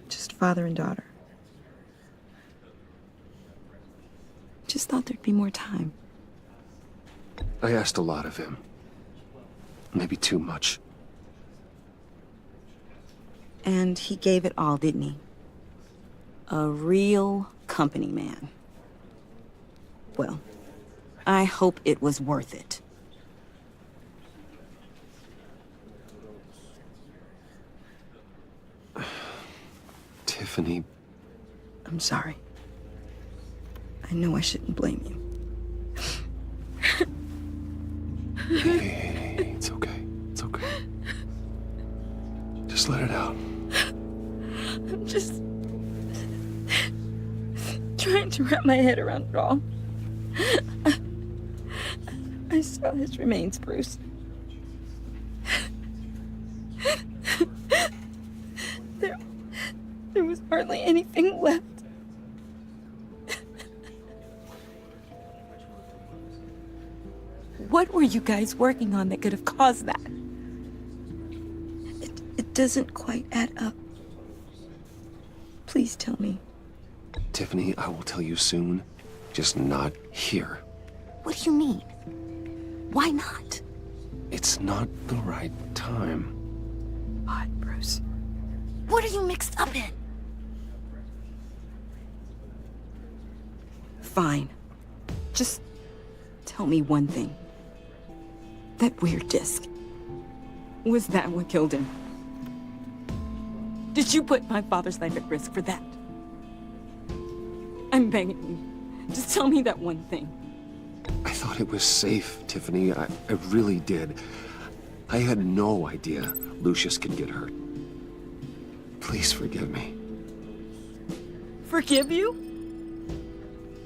Just father and daughter. Just thought there'd be more time. I asked a lot of him. Maybe too much. And he gave it all, didn't he? A real company man. Well, I hope it was worth it. Tiffany. I'm sorry. I know I shouldn't blame you. Hey, it's okay. It's okay. Just let it out. I'm just trying to wrap my head around it all. I saw his remains, Bruce. There was hardly anything left. What were you guys working on that could have caused that? It doesn't quite add up. Please tell me. Tiffany, I will tell you soon. Just not here. What do you mean? Why not? It's not the right time. What, Bruce? What are you mixed up in? Fine. Just tell me one thing. That weird disc. Was that what killed him? Did you put my father's life at risk for that? I'm begging you. Just tell me that one thing. I thought it was safe, Tiffany. I really did. I had no idea Lucius could get hurt. Please forgive me. Forgive you?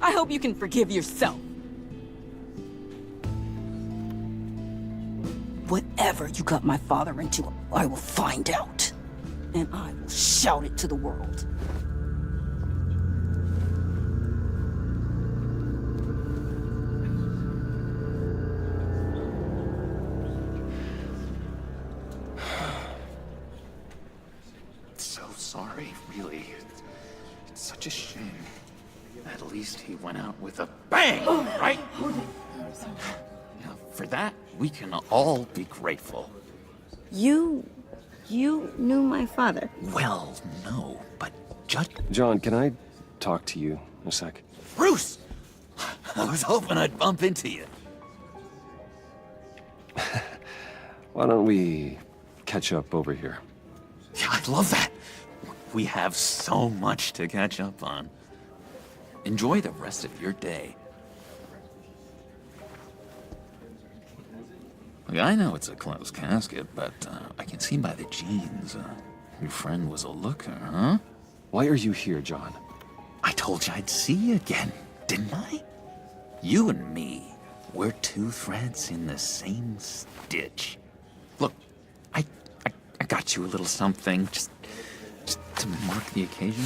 I hope you can forgive yourself. Whatever you got my father into, I will find out. And I will shout it to the world. So sorry, really. It's such a shame. At least he went out with a bang, right? Now, for that, we can all be grateful. You knew my father? Well, no, but Judge... John, can I talk to you a sec? Bruce! I was hoping I'd bump into you. Why don't we catch up over here? Yeah, I'd love that. We have so much to catch up on. Enjoy the rest of your day. Look, I know it's a closed casket, but I can see by the jeans, your friend was a looker, huh? Why are you here, John? I told you I'd see you again, didn't I? You and me, we're two threads in the same stitch. Look, I got you a little something, just to mark the occasion.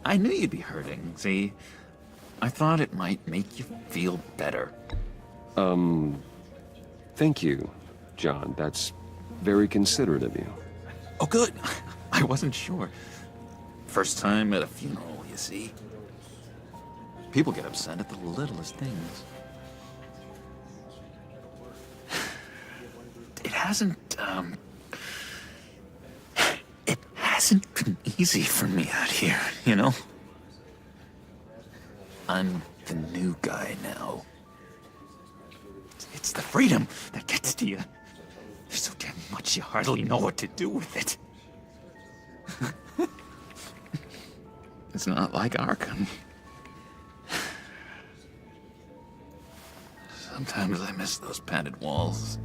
I knew you'd be hurting, see? I thought it might make you feel better. Thank you, John. That's very considerate of you. Oh, good. I wasn't sure. First time at a funeral, you see? People get upset at the littlest things. It hasn't been easy for me out here, you know? I'm the new guy now. It's the freedom that gets to you. There's so damn much but you hardly know what to do with it. It's not like Arkham. Sometimes I miss those padded walls.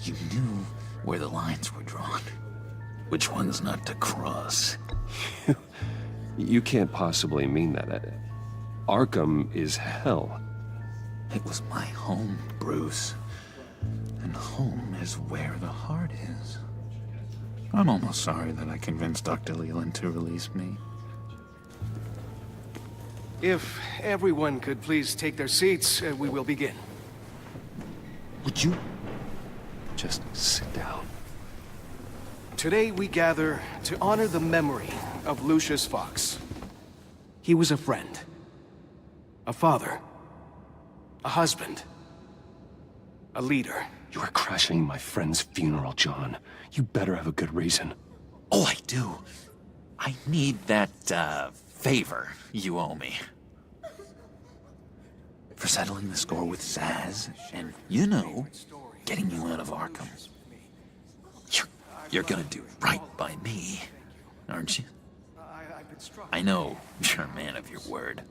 You knew where the lines were drawn. Which ones not to cross. You can't possibly mean that. Arkham is hell. It was my home, Bruce. And home is where the heart is. I'm almost sorry that I convinced Dr. Leland to release me. If everyone could please take their seats, we will begin. Would you just sit down? Today we gather to honor the memory of Lucius Fox. He was a friend, a father, a husband, a leader. You are crashing my friend's funeral, John. You better have a good reason. Oh, I do. I need that, favor you owe me. For settling the score with Zaz, and, you know, getting you out of Arkham. You're gonna do right by me, aren't you? I know you're a man of your word.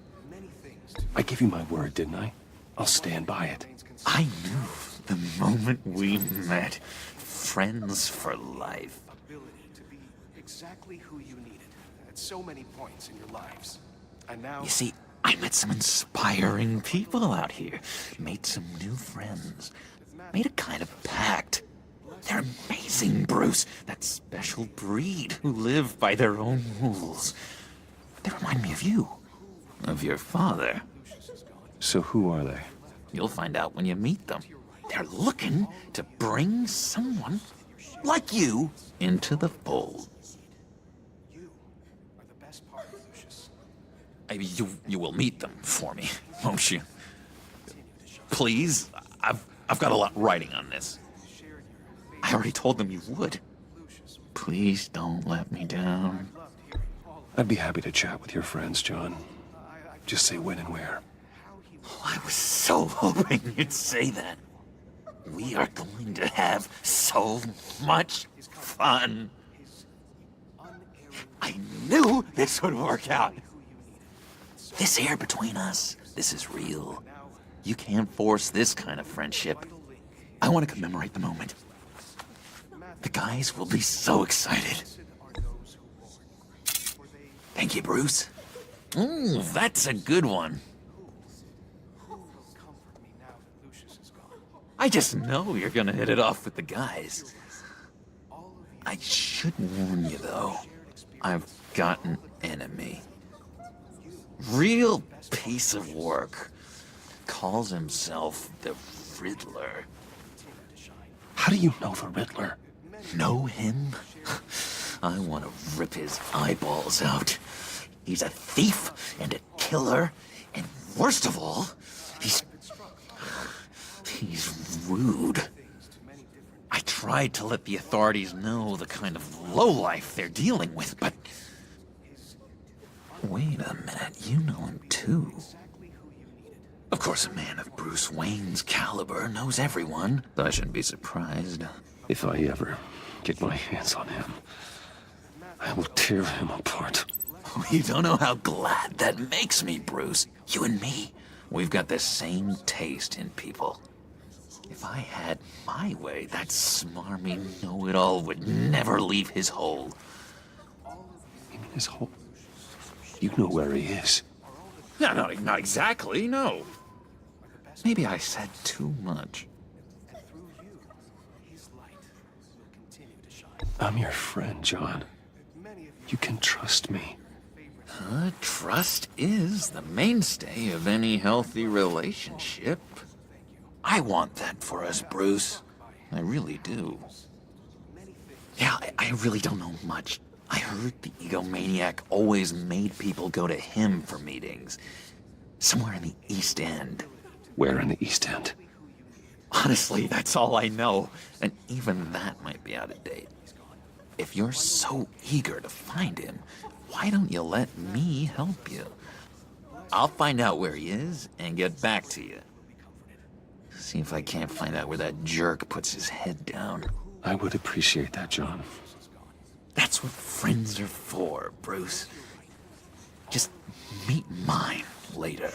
I gave you my word, didn't I? I'll stand by it. I knew the moment we met. Friends for life. Ability to be exactly who you needed at so many points in your lives. And now... You see, I met some inspiring people out here. Made some new friends. Made a kind of pact. They're amazing, Bruce. That special breed who live by their own rules. They remind me of you. Of your father. So who are they? You'll find out when you meet them. They're looking to bring someone like you into the fold. You are the best part of Lucius. You will meet them for me, won't you? Please, I've got a lot writing on this. I already told them you would. Please don't let me down. I'd be happy to chat with your friends, John. Just say when and where. Oh, I was so hoping you'd say that. We are going to have so much fun. I knew this would work out. This air between us, this is real. You can't force this kind of friendship. I want to commemorate the moment. The guys will be so excited. Thank you, Bruce. That's a good one. I just know you're gonna hit it off with the guys. I should warn you, though. I've got an enemy. Real piece of work. Calls himself the Riddler. How do you know the Riddler? Know him? I want to rip his eyeballs out. He's a thief and a killer, and worst of all, he's rude. I tried to let the authorities know the kind of lowlife they're dealing with, but... Wait a minute, you know him too. Of course, a man of Bruce Wayne's caliber knows everyone, so I shouldn't be surprised. If I ever get my hands on him, I will tear him apart. You don't know how glad that makes me, Bruce. You and me, we've got the same taste in people. If I had my way, that smarmy know-it-all would never leave his hole. You mean his hole? You know where he is. No, not exactly, no. Maybe I said too much. I'm your friend, John. You can trust me. Trust is the mainstay of any healthy relationship. I want that for us, Bruce. I really do. Yeah, I really don't know much. I heard the egomaniac always made people go to him for meetings. Somewhere in the East End. Where in the East End? Honestly, that's all I know. And even that might be out of date. If you're so eager to find him, why don't you let me help you? I'll find out where he is and get back to you. See if I can't find out where that jerk puts his head down. I would appreciate that, John. That's what friends are for, Bruce. Just meet mine later,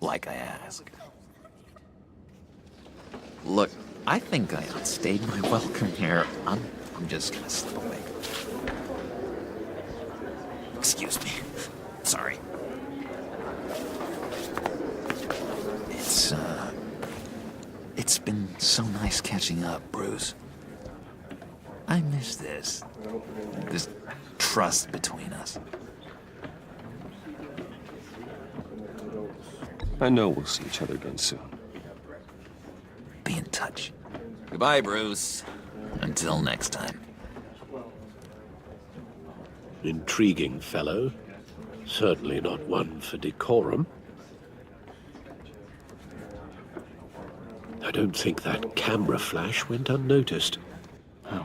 like I asked. Look, I think I outstayed my welcome here. I'm just gonna slip away. Excuse me. Sorry. It's been so nice catching up, Bruce. I miss this trust between us. I know we'll see each other again soon. Be in touch. Goodbye, Bruce. Until next time. Intriguing fellow. Certainly not one for decorum. I don't think that camera flash went unnoticed.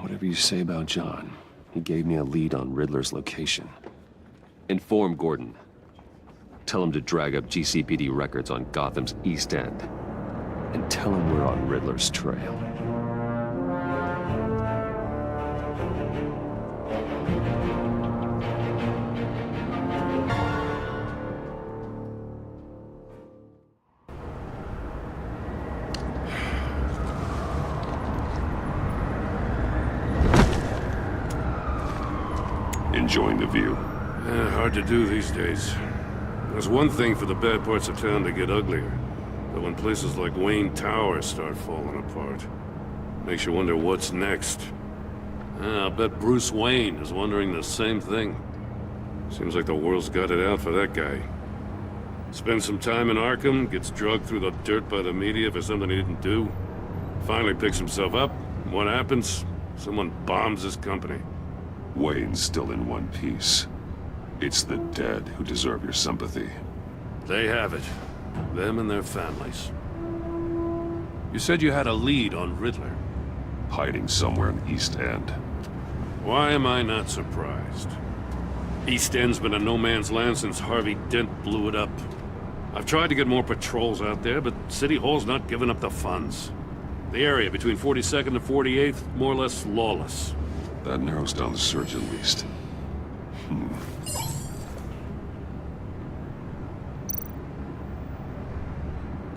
Whatever you say about John, he gave me a lead on Riddler's location. Inform Gordon. Tell him to drag up GCPD records on Gotham's East End. And tell him we're on Riddler's trail. Enjoying the view. Hard to do these days. There's one thing for the bad parts of town to get uglier. But when places like Wayne Tower start falling apart, makes you wonder what's next. I'll bet Bruce Wayne is wondering the same thing. Seems like the world's got it out for that guy. Spends some time in Arkham, gets drugged through the dirt by the media for something he didn't do. Finally picks himself up. What happens? Someone bombs his company. Wayne's still in one piece. It's the dead who deserve your sympathy. They have it. Them and their families. You said you had a lead on Riddler. Hiding somewhere in East End. Why am I not surprised? East End's been a no-man's land since Harvey Dent blew it up. I've tried to get more patrols out there, but City Hall's not giving up the funds. The area between 42nd and 48th, more or less lawless. That narrows down the search at least.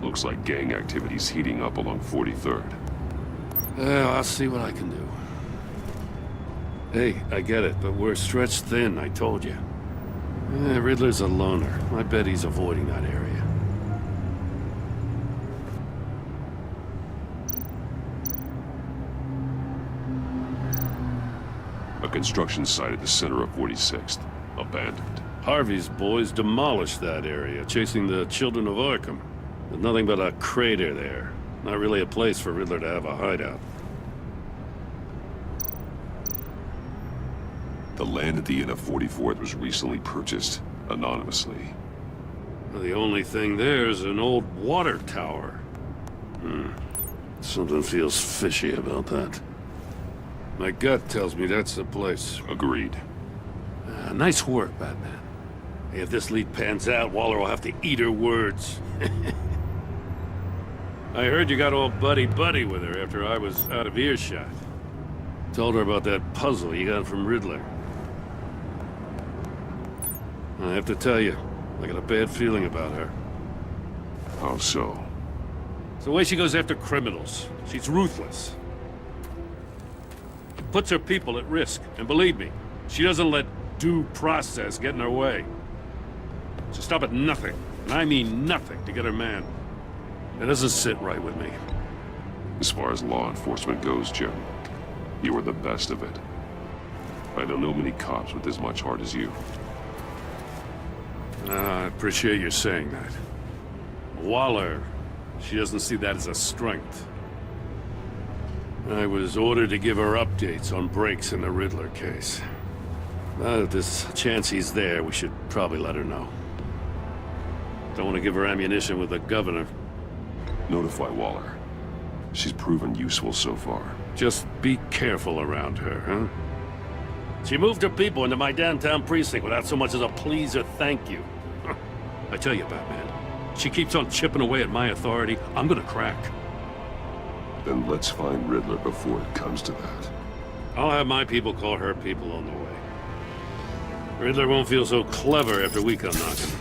Looks like gang activity's heating up along 43rd. Well, I'll see what I can do. Hey, I get it, but we're stretched thin, I told you. Riddler's a loner. I bet he's avoiding that area. A construction site at the center of 46th. Abandoned. Harvey's boys demolished that area, chasing the children of Arkham. There's nothing but a crater there. Not really a place for Riddler to have a hideout. The land at the end of 44th was recently purchased, anonymously. The only thing there is an old water tower. Something feels fishy about that. My gut tells me that's the place. Agreed. Nice work, Batman. If this lead pans out, Waller will have to eat her words. I heard you got all buddy-buddy with her after I was out of earshot. Told her about that puzzle you got from Riddler. I have to tell you, I got a bad feeling about her. How so? It's the way she goes after criminals. She's ruthless. Puts her people at risk, and believe me, she doesn't let due process get in her way. She'll stop at nothing, and I mean nothing, to get her man. It doesn't sit right with me. As far as law enforcement goes, Jim, you are the best of it. I don't know many cops with as much heart as you. I appreciate you saying that. Waller, she doesn't see that as a strength. I was ordered to give her updates on breaks in the Riddler case. If there's a chance he's there, we should probably let her know. Don't want to give her ammunition with the governor. Notify Waller. She's proven useful so far. Just be careful around her, huh? She moved her people into my downtown precinct without so much as a please or thank you. I tell you, Batman, she keeps on chipping away at my authority. I'm gonna crack. Then let's find Riddler before it comes to that. I'll have my people call her people on the way. Riddler won't feel so clever after we come knocking.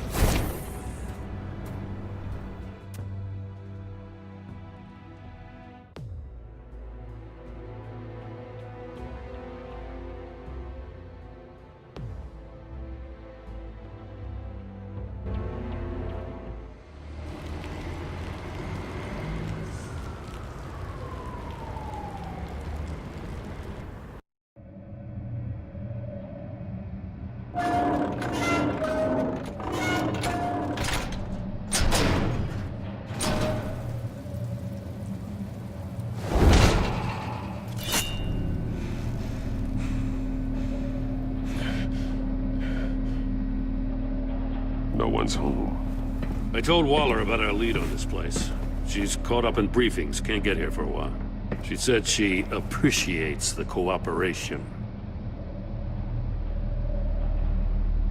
No one's home. I told Waller about our lead on this place. She's caught up in briefings, can't get here for a while. She said she appreciates the cooperation.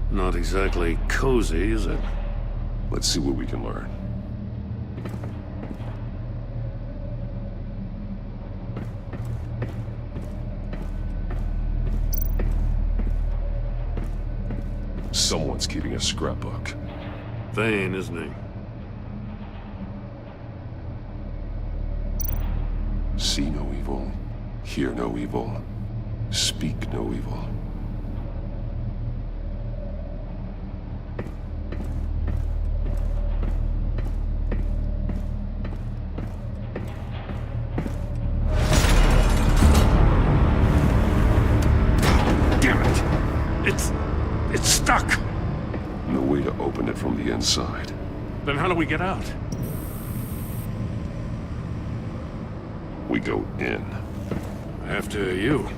Not exactly cozy, is it? Let's see what we can learn. Someone's keeping a scrapbook. Thane, isn't he? See no evil, hear no evil, speak no evil. Damn it! It's stuck! No way to open it from the inside. Then how do we get out? We go in. After you.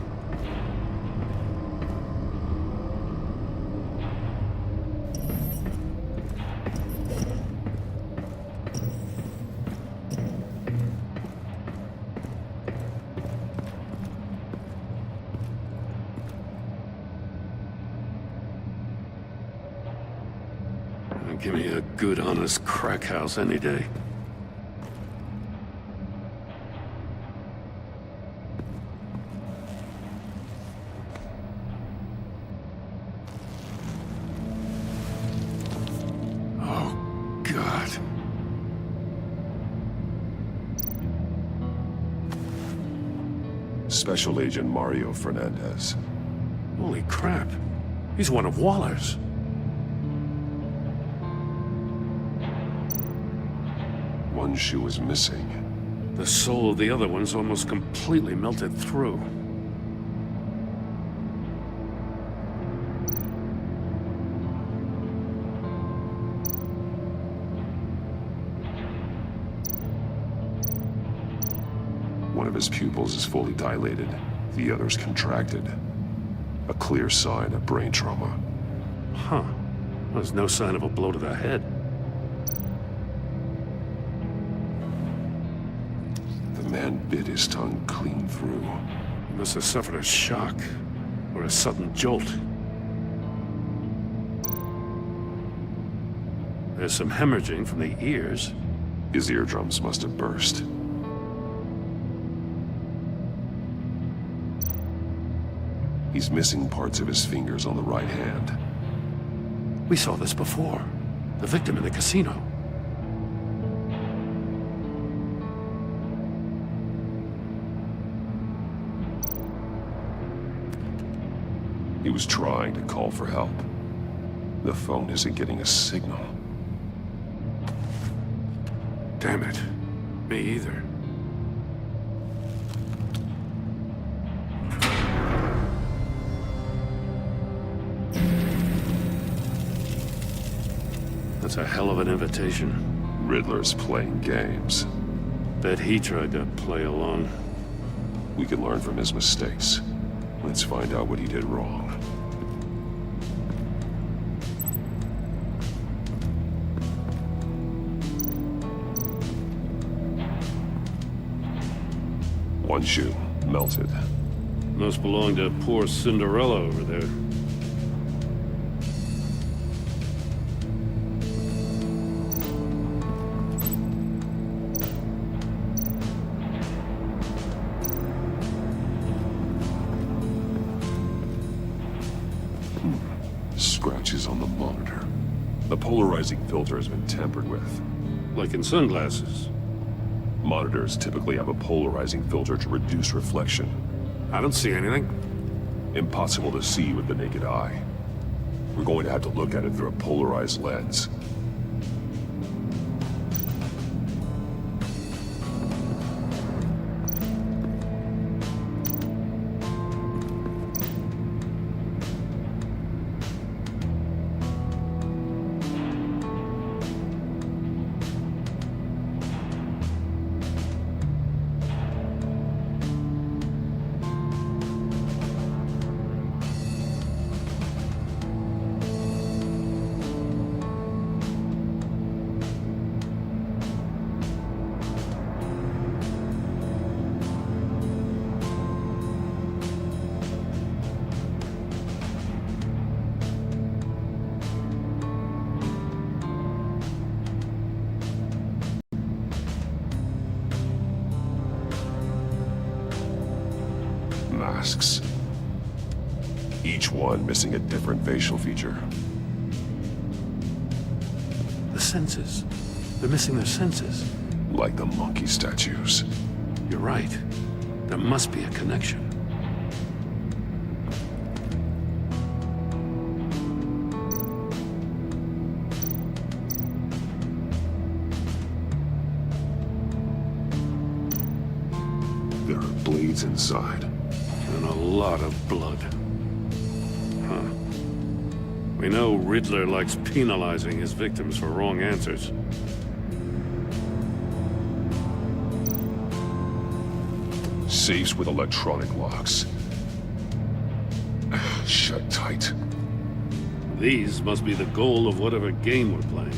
Give me a good, honest crack house any day. Oh, God. Special Agent Mario Fernandez. Holy crap. He's one of Waller's. One shoe is missing. The soul of the other one's almost completely melted through. One of his pupils is fully dilated, the other's contracted. A clear sign of brain trauma. Huh. There's no sign of a blow to the head. The man bit his tongue clean through. He must have suffered a shock, or a sudden jolt. There's some hemorrhaging from the ears. His eardrums must have burst. He's missing parts of his fingers on the right hand. We saw this before. The victim in the casino. He was trying to call for help. The phone isn't getting a signal. Damn it. Me either. That's a hell of an invitation. Riddler's playing games. Bet he tried to play along. We can learn from his mistakes. Let's find out what he did wrong. One shoe, melted. Must belong to poor Cinderella over there. The polarizing filter has been tampered with. Like in sunglasses. Monitors typically have a polarizing filter to reduce reflection. I don't see anything. Impossible to see with the naked eye. We're going to have to look at it through a polarized lens. Masks. Each one missing a different facial feature. The senses. They're missing their senses. Like the monkey statues. You're right. There must be a connection. There are blades inside. And a lot of blood. Huh. We know Riddler likes penalizing his victims for wrong answers. Safes with electronic locks. Shut tight. These must be the goal of whatever game we're playing.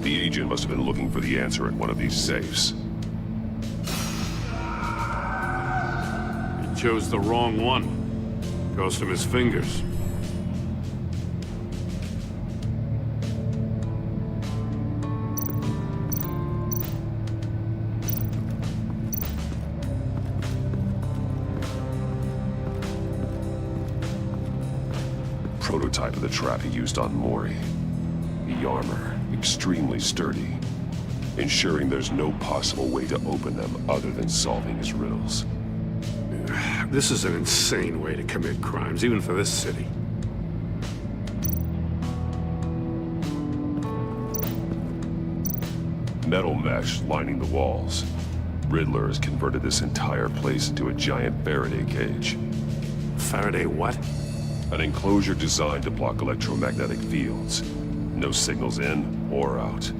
The agent must have been looking for the answer in one of these safes. He chose the wrong one. Cost him his fingers. Prototype of the trap he used on Mori. The armor, extremely sturdy, ensuring there's no possible way to open them other than solving his riddles. This is an insane way to commit crimes, even for this city. Metal mesh lining the walls. Riddler has converted this entire place into a giant Faraday cage. Faraday what? An enclosure designed to block electromagnetic fields. No signals in or out.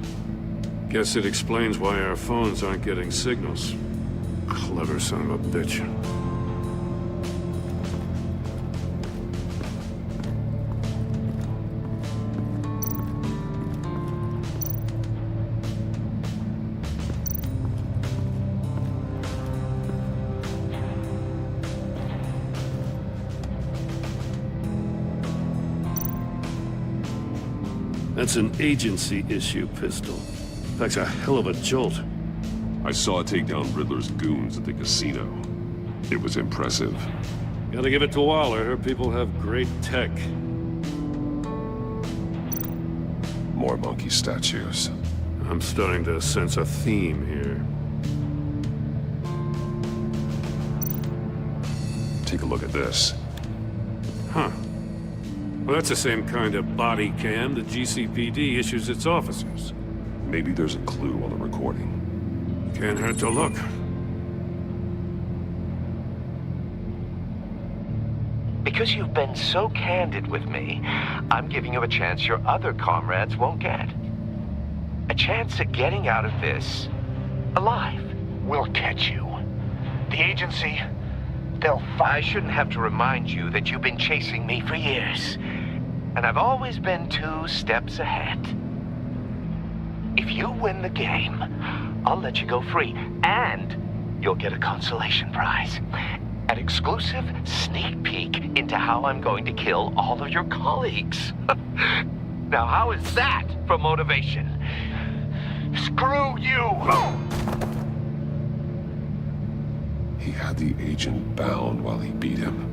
Guess it explains why our phones aren't getting signals. Clever son of a bitch. That's an agency issue pistol. Packs a hell of a jolt. I saw it take down Riddler's goons at the casino. It was impressive. Gotta give it to Waller. Her people have great tech. More monkey statues. I'm starting to sense a theme here. Take a look at this. Huh. Well, that's the same kind of body cam the GCPD issues its officers. Maybe there's a clue on the recording. Can't hurt to look. Because you've been so candid with me, I'm giving you a chance your other comrades won't get. A chance at getting out of this alive. We'll catch you. The agency, they'll I shouldn't have to remind you that you've been chasing me for years. And I've always been 2 steps ahead. If you win the game, I'll let you go free, and you'll get a consolation prize. An exclusive sneak peek into how I'm going to kill all of your colleagues. Now, how is that for motivation? Screw you! He had the agent bound while he beat him.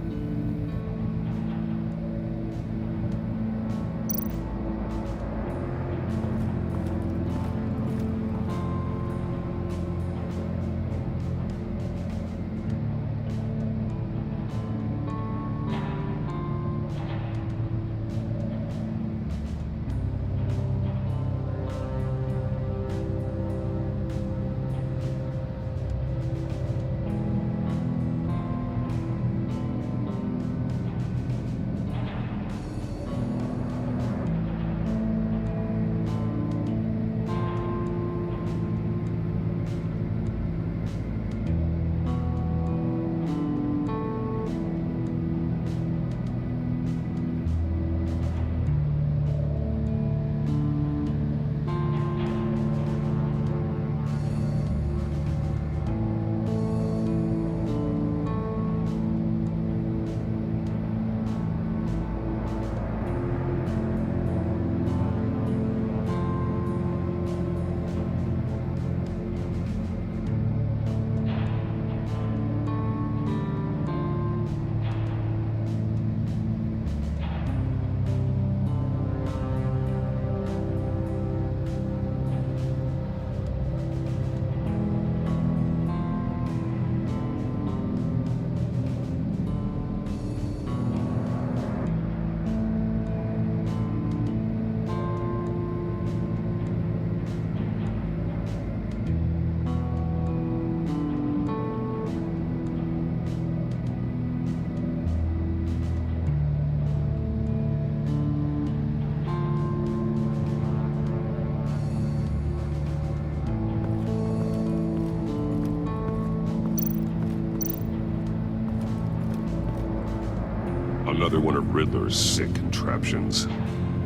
Another one of Riddler's sick contraptions.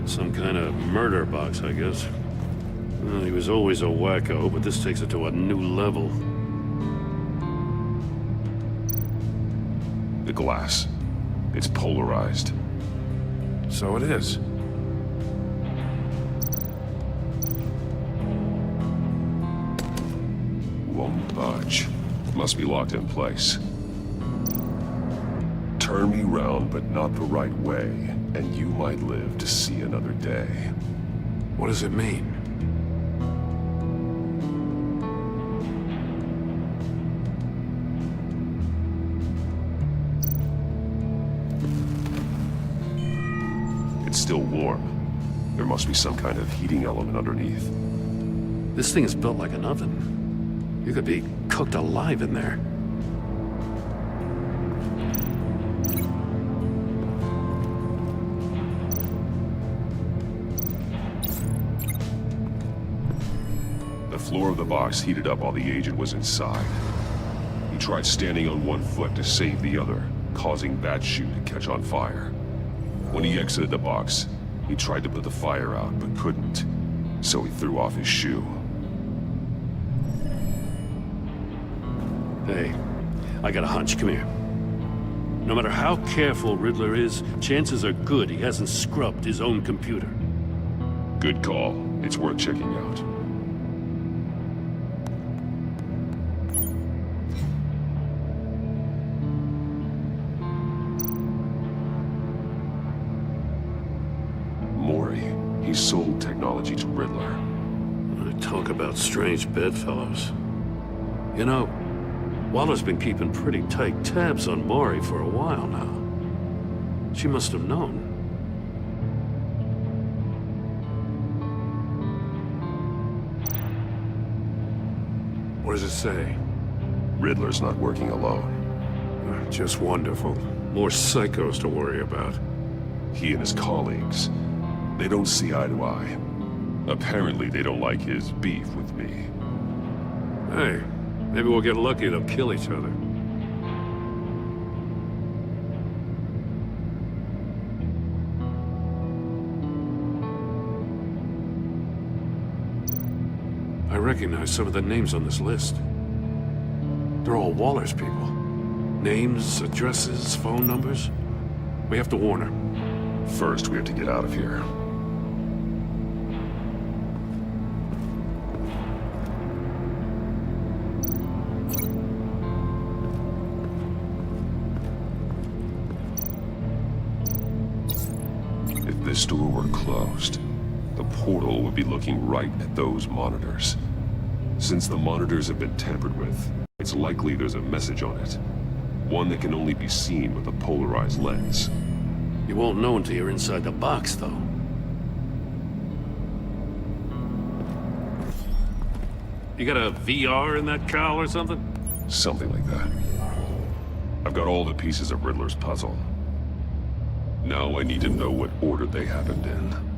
Some kind of murder box, I guess. Well, he was always a wacko, but this takes it to a new level. The glass. It's polarized. So it is. Won't budge. Must be locked in place. Turn me round, but not the right way, and you might live to see another day. What does it mean? It's still warm. There must be some kind of heating element underneath. This thing is built like an oven. You could be cooked alive in there. The floor of the box heated up while the agent was inside. He tried standing on one foot to save the other, causing that shoe to catch on fire. When he exited the box, he tried to put the fire out, but couldn't, so he threw off his shoe. Hey, I got a hunch. Come here. No matter how careful Riddler is, chances are good he hasn't scrubbed his own computer. Good call. It's worth checking out. Maury. He sold technology to Riddler. Talk about strange bedfellows. You know, Waller's been keeping pretty tight tabs on Maury for a while now. She must have known. What does it say? Riddler's not working alone. Just wonderful. More psychos to worry about. He and his colleagues, they don't see eye to eye. Apparently they don't like his beef with me. Hey, maybe we'll get lucky and they'll kill each other. I recognize some of the names on this list. They're all Waller's people. Names, addresses, phone numbers. We have to warn her. First, we have to get out of here. If this door were closed, the portal would be looking right at those monitors. Since the monitors have been tampered with, it's likely there's a message on it. One that can only be seen with a polarized lens. You won't know until you're inside the box, though. You got a VR in that cowl or something? Something like that. I've got all the pieces of Riddler's puzzle. Now I need to know what order they happened in.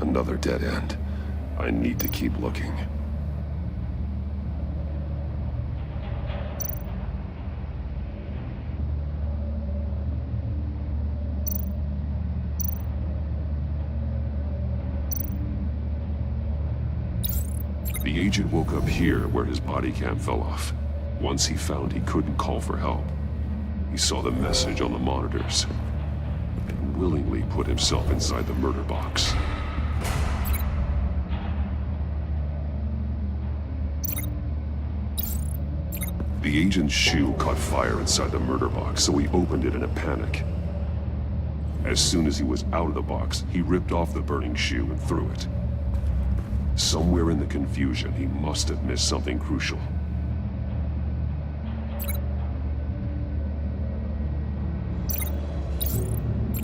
Another dead end. I need to keep looking. The agent woke up here where his body cam fell off. Once he found he couldn't call for help, he saw the message on the monitors and willingly put himself inside the murder box. The agent's shoe caught fire inside the murder box, so he opened it in a panic. As soon as he was out of the box, he ripped off the burning shoe and threw it. Somewhere in the confusion, he must have missed something crucial.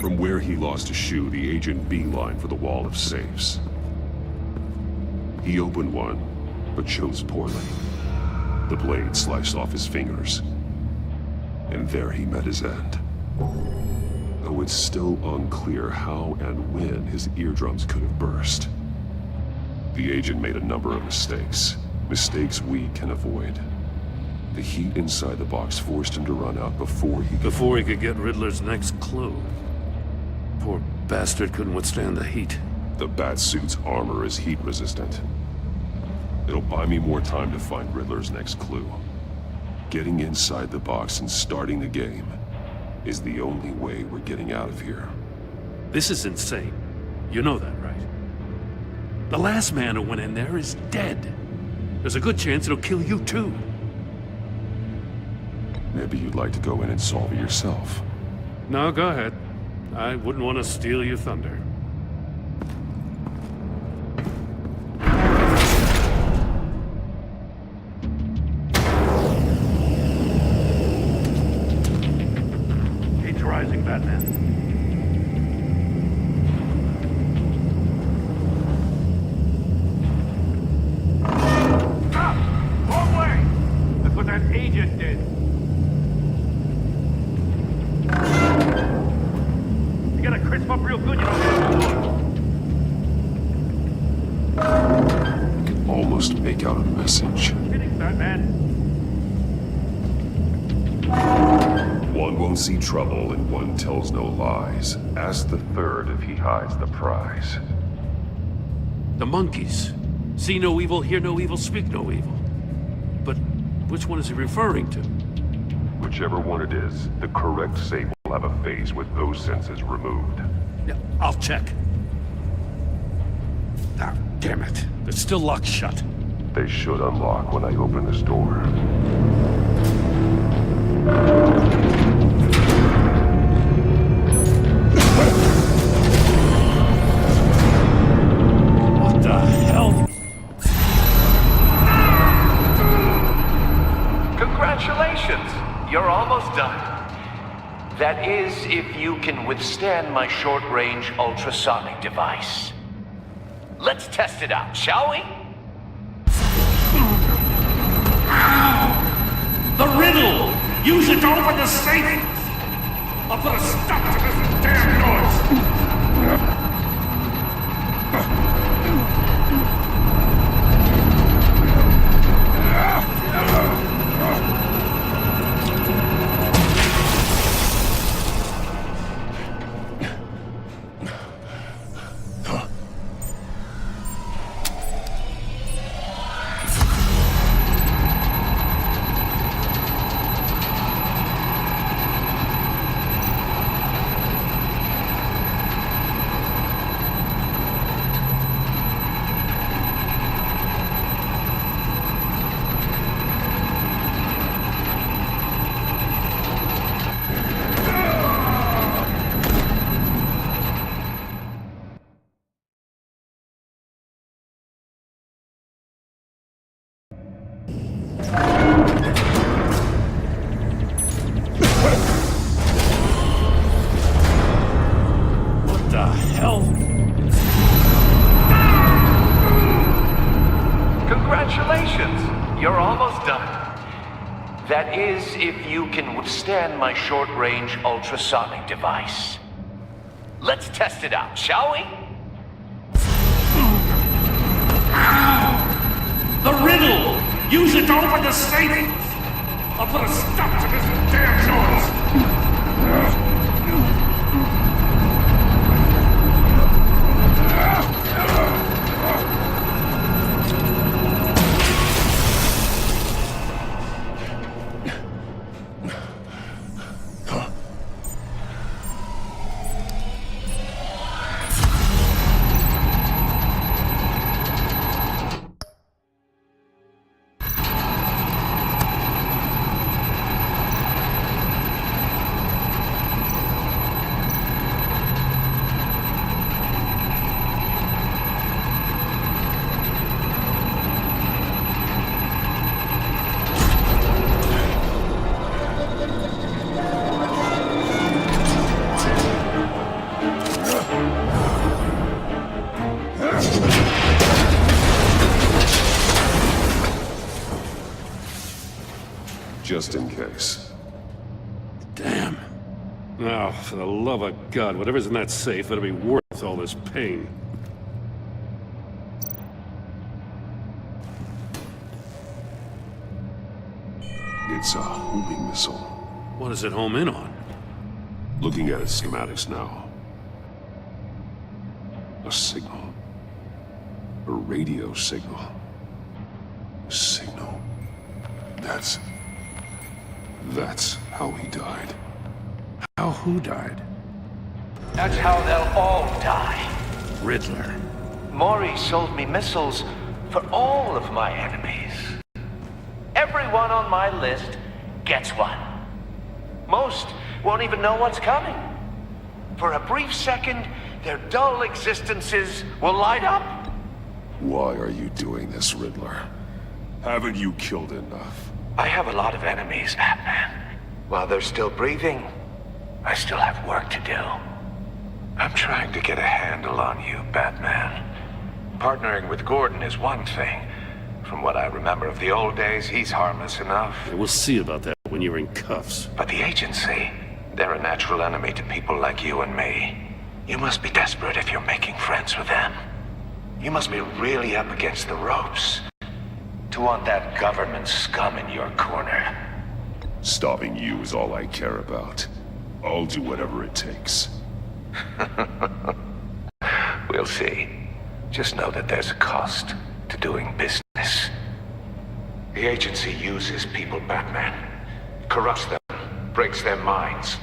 From where he lost a shoe, the agent beelined for the wall of safes. He opened one, but chose poorly. The blade sliced off his fingers. And there he met his end. Though it's still unclear how and when his eardrums could have burst. The agent made a number of mistakes. Mistakes we can avoid. The heat inside the box forced him to run out before he could get Riddler's next clue. Poor bastard couldn't withstand the heat. The Batsuit's armor is heat resistant. It'll buy me more time to find Riddler's next clue. Getting inside the box and starting the game is the only way we're getting out of here. This is insane. You know that, right? The last man who went in there is dead. There's a good chance it'll kill you too. Maybe you'd like to go in and solve it yourself. No, go ahead. I wouldn't want to steal your thunder. Heat's rising, Batman. Stop! Wrong way! That's what that agent did. You gotta crisp up real good, you know. I can almost make out a message. Kidding, Batman. One won't see trouble and one tells no lies. Ask the third if he hides the prize. The monkeys. See no evil, hear no evil, speak no evil. But which one is he referring to? Whichever one it is, the correct safe will have a face with those senses removed. Yeah, I'll check. Ah, damn it. They're still locked shut. They should unlock when I open this door. What the hell? Congratulations! You're almost done. That is, if you can withstand my short-range ultrasonic device. Let's test it out, shall we? The riddle! Use it to open the safe! I'll put a stop to this damn noise! Congratulations! You're almost done. That is, if you can withstand my short-range ultrasonic device. Let's test it out, shall we? The riddle! Use it to open the safe! I'll put a stop to this damn noise! just in case. Damn. Now, for the love of God, whatever's in that safe better be worth all this pain. It's a homing missile. What does it home in on? Looking at its schematics now. A signal. A radio signal. A signal. That's how he died. How who died? That's how they'll all die. Riddler. Maury sold me missiles for all of my enemies. Everyone on my list gets one. Most won't even know what's coming. For a brief second, their dull existences will light up. Why are you doing this, Riddler? Haven't you killed enough? I have a lot of enemies, Batman. While they're still breathing, I still have work to do. I'm trying to get a handle on you, Batman. Partnering with Gordon is one thing. From what I remember of the old days, he's harmless enough. Yeah, we'll see about that when you're in cuffs. But the agency, they're a natural enemy to people like you and me. You must be desperate if you're making friends with them. You must be really up against the ropes to want that government scum in your corner. Stopping you is all I care about. I'll do whatever it takes. We'll see. Just know that there's a cost to doing business. The agency uses people, Batman. Corrupts them, breaks their minds.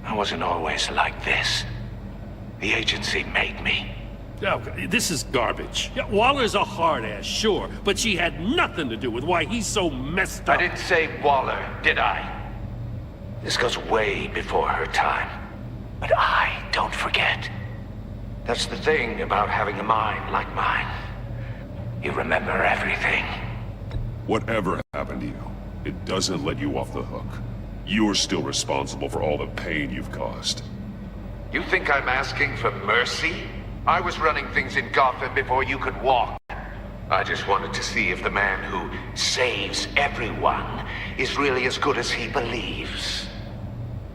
I wasn't always like this. The agency made me. Oh, this is garbage. Yeah, Waller's a hard ass, sure, but she had nothing to do with why he's so messed up. I didn't say Waller, did I? This goes way before her time. But I don't forget. That's the thing about having a mind like mine. You remember everything. Whatever happened to you, it doesn't let you off the hook. You're still responsible for all the pain you've caused. You think I'm asking for mercy? I was running things in Gotham before you could walk. I just wanted to see if the man who saves everyone is really as good as he believes.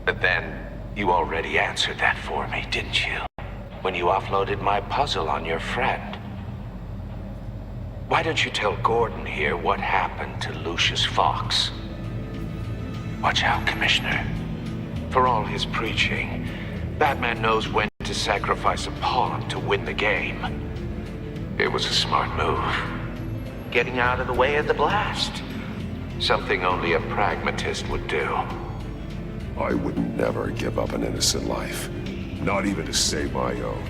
But then, you already answered that for me, didn't you? When you offloaded my puzzle on your friend. Why don't you tell Gordon here what happened to Lucius Fox? Watch out, Commissioner. For all his preaching, Batman knows when to sacrifice a pawn to win the game. It was a smart move. Getting out of the way of the blast. Something only a pragmatist would do. I would never give up an innocent life. Not even to save my own.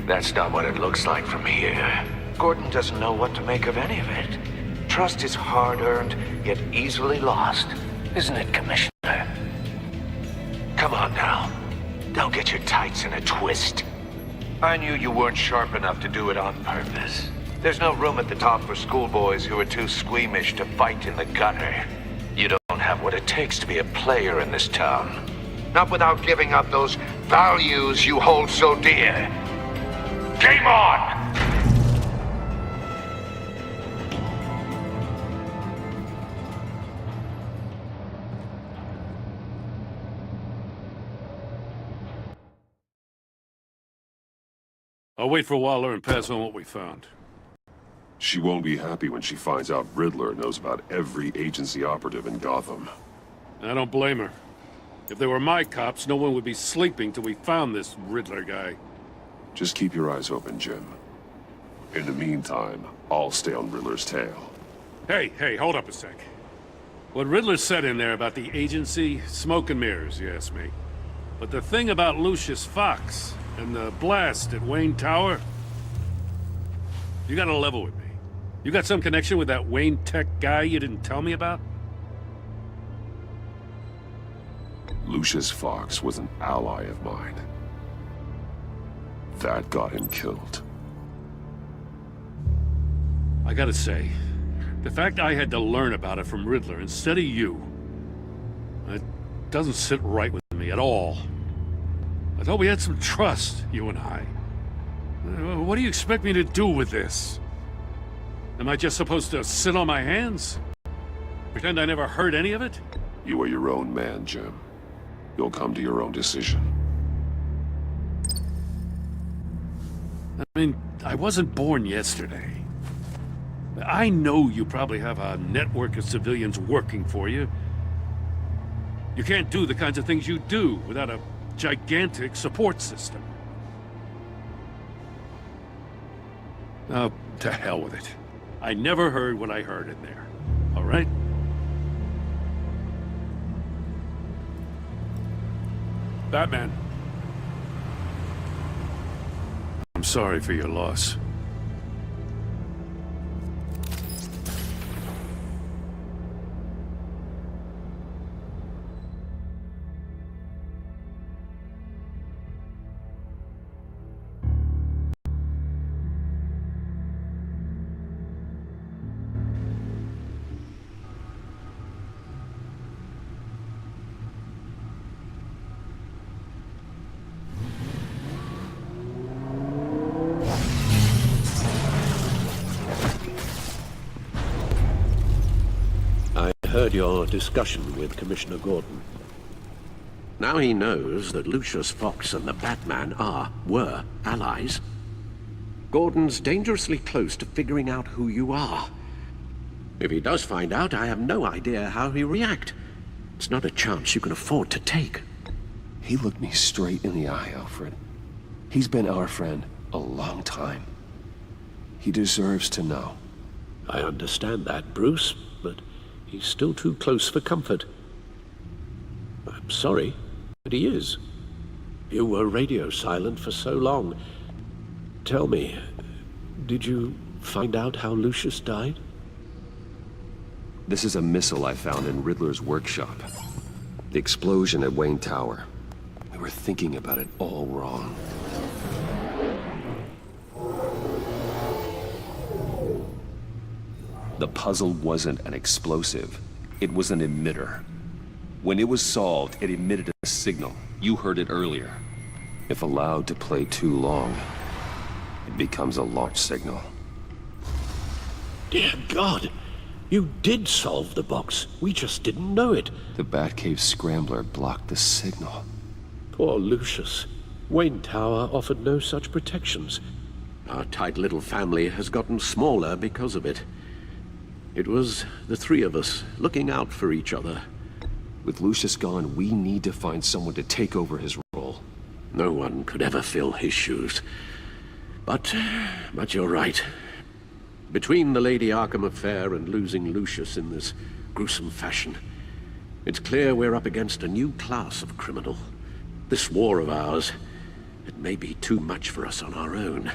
That's not what it looks like from here. Gordon doesn't know what to make of any of it. Trust is hard-earned, yet easily lost. Isn't it, Commissioner? Come on now. Don't get your tights in a twist. I knew you weren't sharp enough to do it on purpose. There's no room at the top for schoolboys who are too squeamish to fight in the gutter. You don't have what it takes to be a player in this town. Not without giving up those values you hold so dear. Game on! I'll wait for Waller and pass on what we found. She won't be happy when she finds out Riddler knows about every agency operative in Gotham. I don't blame her. If they were my cops, no one would be sleeping till we found this Riddler guy. Just keep your eyes open, Jim. In the meantime, I'll stay on Riddler's tail. Hey, hold up a sec. What Riddler said in there about the agency, smoke and mirrors, you ask me. But the thing about Lucius Fox and the blast at Wayne Tower, you gotta level with me. You got some connection with that Wayne Tech guy you didn't tell me about? Lucius Fox was an ally of mine. That got him killed. I gotta say, the fact I had to learn about it from Riddler instead of you, it doesn't sit right with me at all. I thought we had some trust, you and I. What do you expect me to do with this? Am I just supposed to sit on my hands? Pretend I never heard any of it? You are your own man, Jim. You'll come to your own decision. I mean, I wasn't born yesterday. I know you probably have a network of civilians working for you. You can't do the kinds of things you do without a gigantic support system. Oh, to hell with it. I never heard what I heard in there. All right? Batman. I'm sorry for your loss. Heard your discussion with Commissioner Gordon. Now he knows that Lucius Fox and the Batman were allies. Gordon's dangerously close to figuring out who you are. If he does find out, I have no idea how he'll react. It's not a chance you can afford to take. He looked me straight in the eye, Alfred. He's been our friend a long time. He deserves to know. I understand that, Bruce, but he's still too close for comfort. I'm sorry, but he is. You were radio silent for so long. Tell me, did you find out how Lucius died? This is a missile I found in Riddler's workshop. The explosion at Wayne Tower. We were thinking about it all wrong. The puzzle wasn't an explosive. It was an emitter. When it was solved, it emitted a signal. You heard it earlier. If allowed to play too long, it becomes a launch signal. Dear God! You did solve the box. We just didn't know it. The Batcave scrambler blocked the signal. Poor Lucius. Wayne Tower offered no such protections. Our tight little family has gotten smaller because of it. It was the three of us looking out for each other. With Lucius gone, we need to find someone to take over his role. No one could ever fill his shoes. But you're right. Between the Lady Arkham affair and losing Lucius in this gruesome fashion, it's clear we're up against a new class of criminal. This war of ours, it may be too much for us on our own.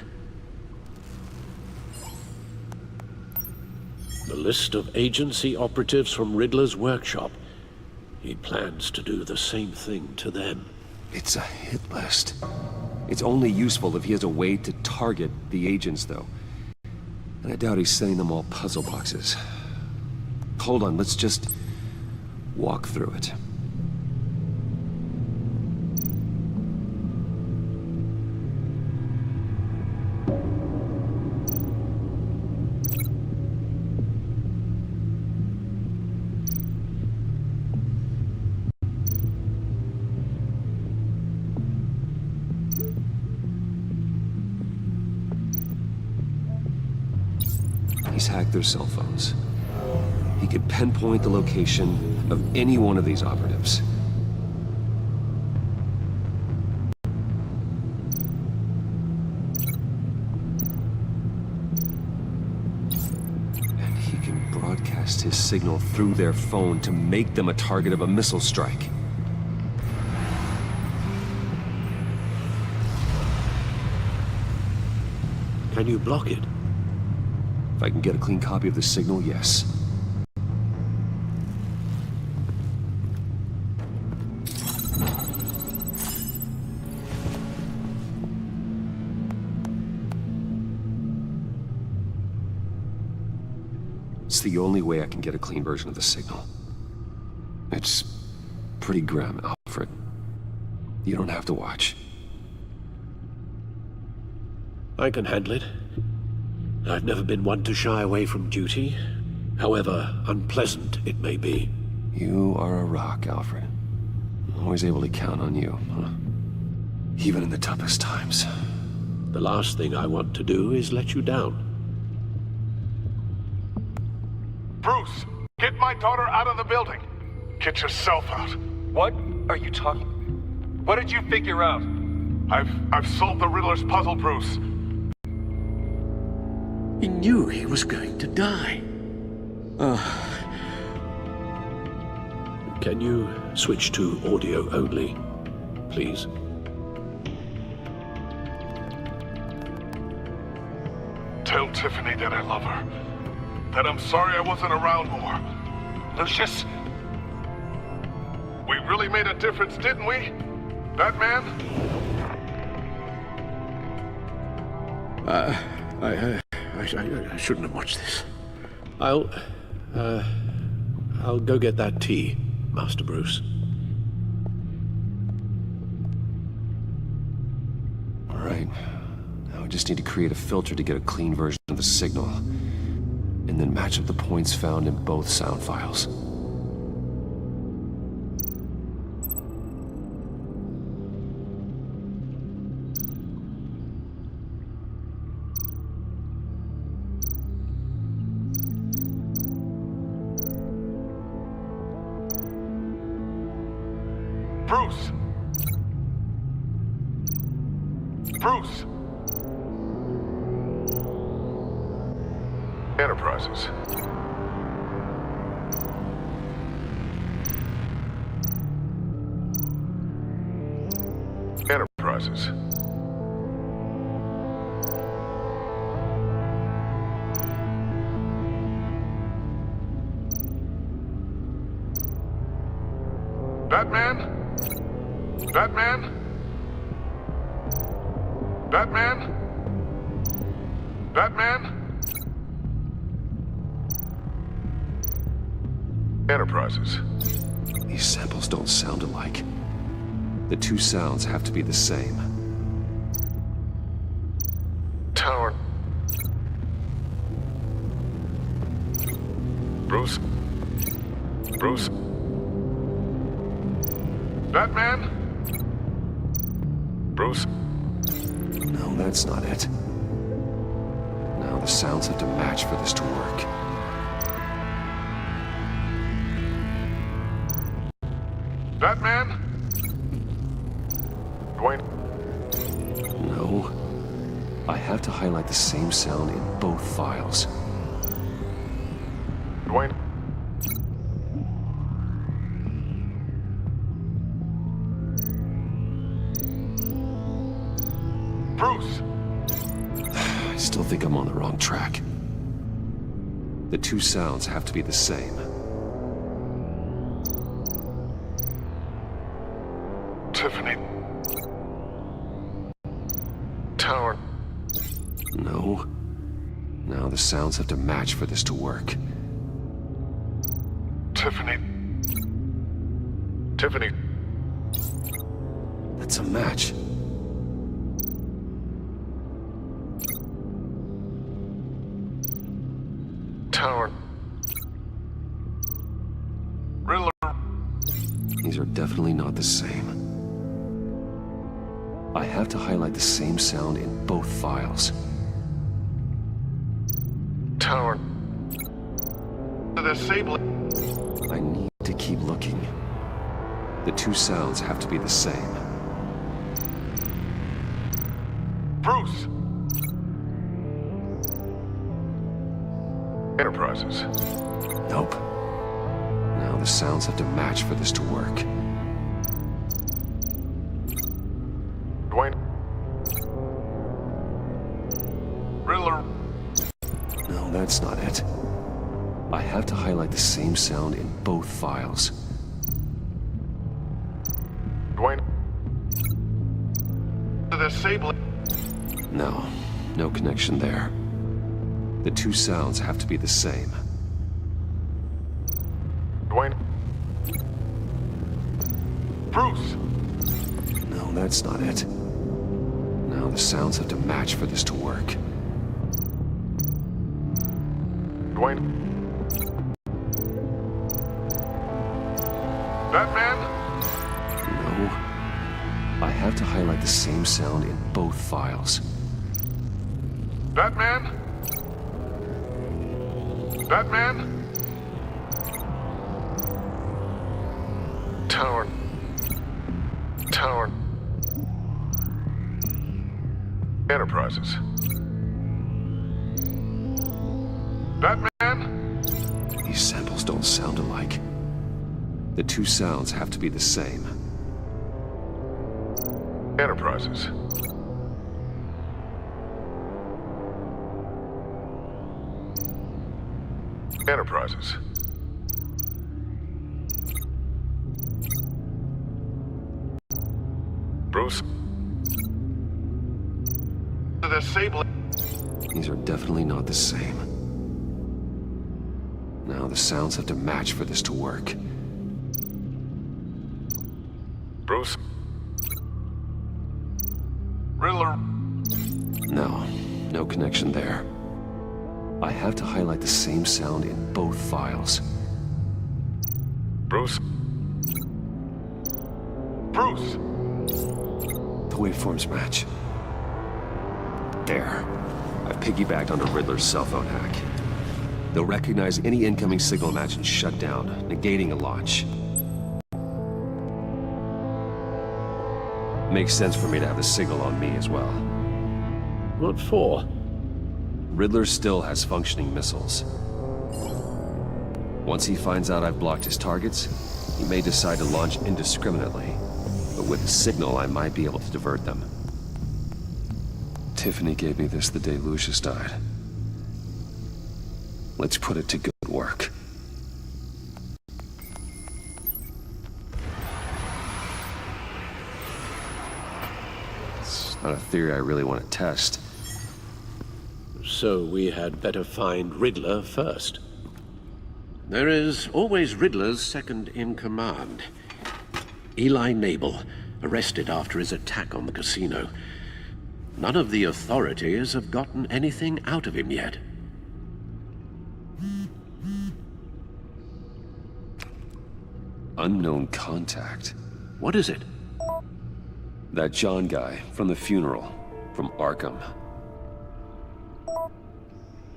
The list of agency operatives from Riddler's workshop. He plans to do the same thing to them. It's a hit list. It's only useful if he has a way to target the agents, though. And I doubt he's sending them all puzzle boxes. Hold on, let's just walk through it. He's hacked their cell phones. He could pinpoint the location of any one of these operatives. And he can broadcast his signal through their phone to make them a target of a missile strike. Can you block it? If I can get a clean copy of the signal, yes. It's the only way I can get a clean version of the signal. It's pretty grim, Alfred. You don't have to watch. I can handle it. I've never been one to shy away from duty, however unpleasant it may be. You are a rock, Alfred. Always able to count on you, huh? Even in the toughest times. The last thing I want to do is let you down. Bruce, get my daughter out of the building. Get yourself out. What are you talking? What did you figure out? I've solved the Riddler's puzzle, Bruce. He knew he was going to die. Can you switch to audio only, please? Tell Tiffany that I love her. That I'm sorry I wasn't around more. Lucius? We really made a difference, didn't we? Batman? I shouldn't have watched this. I'll go get that tea, Master Bruce. All right. Now we just need to create a filter to get a clean version of the signal, and then match up the points found in both sound files. Bruce! Bruce! Enterprises. Enterprises. Batman? Batman? Batman? Batman? Enterprises. These samples don't sound alike. The two sounds have to be the same. Tower. Bruce? Bruce? Batman? Bruce? No, that's not it. Now the sounds have to match for this to work. Batman? Dwayne? No. I have to highlight the same sound in both files. Dwayne? Bruce! I still think I'm on the wrong track. The two sounds have to be the same. Tiffany. Tower. No. Now the sounds have to match for this to work. Tiffany. Tiffany. That's a match. Tower. Riddler. These are definitely not the same. I have to highlight the same sound in both files. Tower. The sable. I need to keep looking. The two sounds have to be the same. Bruce! Enterprises. Nope. Now the sounds have to match for this to work. Dwayne. Riddler. No, that's not it. I have to highlight the same sound in both files. Dwayne. The sable. No, no connection there. The two sounds have to be the same. Dwayne. Bruce! No, that's not it. Now the sounds have to match for this to work. Dwayne. Batman? No. I have to highlight the same sound in both files. Batman? Batman? Tower. Enterprises. Batman? These samples don't sound alike. The two sounds have to be the same. Enterprises. Enterprises. Bruce? These are definitely not the same. Now the sounds have to match for this to work. Bruce? Riddler? No connection there. I have to highlight the same sound in both files. Bruce? Bruce! The waveforms match. There. I've piggybacked onto Riddler's cell phone hack. They'll recognize any incoming signal match and shut down, negating a launch. Makes sense for me to have the signal on me as well. What for? Riddler still has functioning missiles. Once he finds out I've blocked his targets, he may decide to launch indiscriminately. But with the signal, I might be able to divert them. Tiffany gave me this the day Lucius died. Let's put it to good work. It's not a theory I really want to test. So we had better find Riddler first. There is always Riddler's second-in-command. Eli Nabel, arrested after his attack on the casino. None of the authorities have gotten anything out of him yet. Unknown contact. What is it? That John guy from the funeral, from Arkham.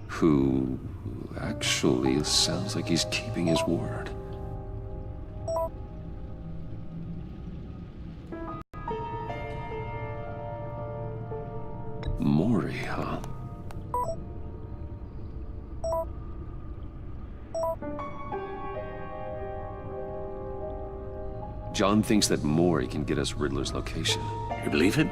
Who actually sounds like he's keeping his word. Maury, huh? John thinks that Maury can get us Riddler's location. You believe him?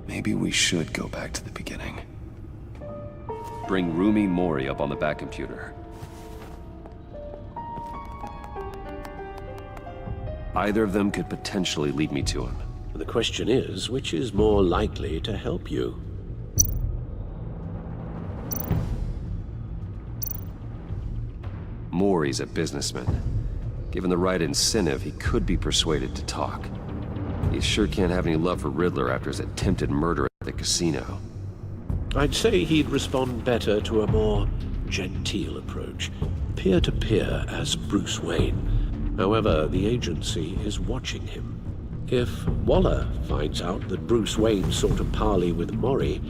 Maybe we should go back to the beginning. Bring Rumi Mori up on the back computer. Either of them could potentially lead me to him. The question is, which is more likely to help you? Maury's a businessman. Given the right incentive, he could be persuaded to talk. He sure can't have any love for Riddler after his attempted murder at the casino. I'd say he'd respond better to a more genteel approach, peer-to-peer as Bruce Wayne. However, the agency is watching him. If Waller finds out that Bruce Wayne sought a parley with Mori,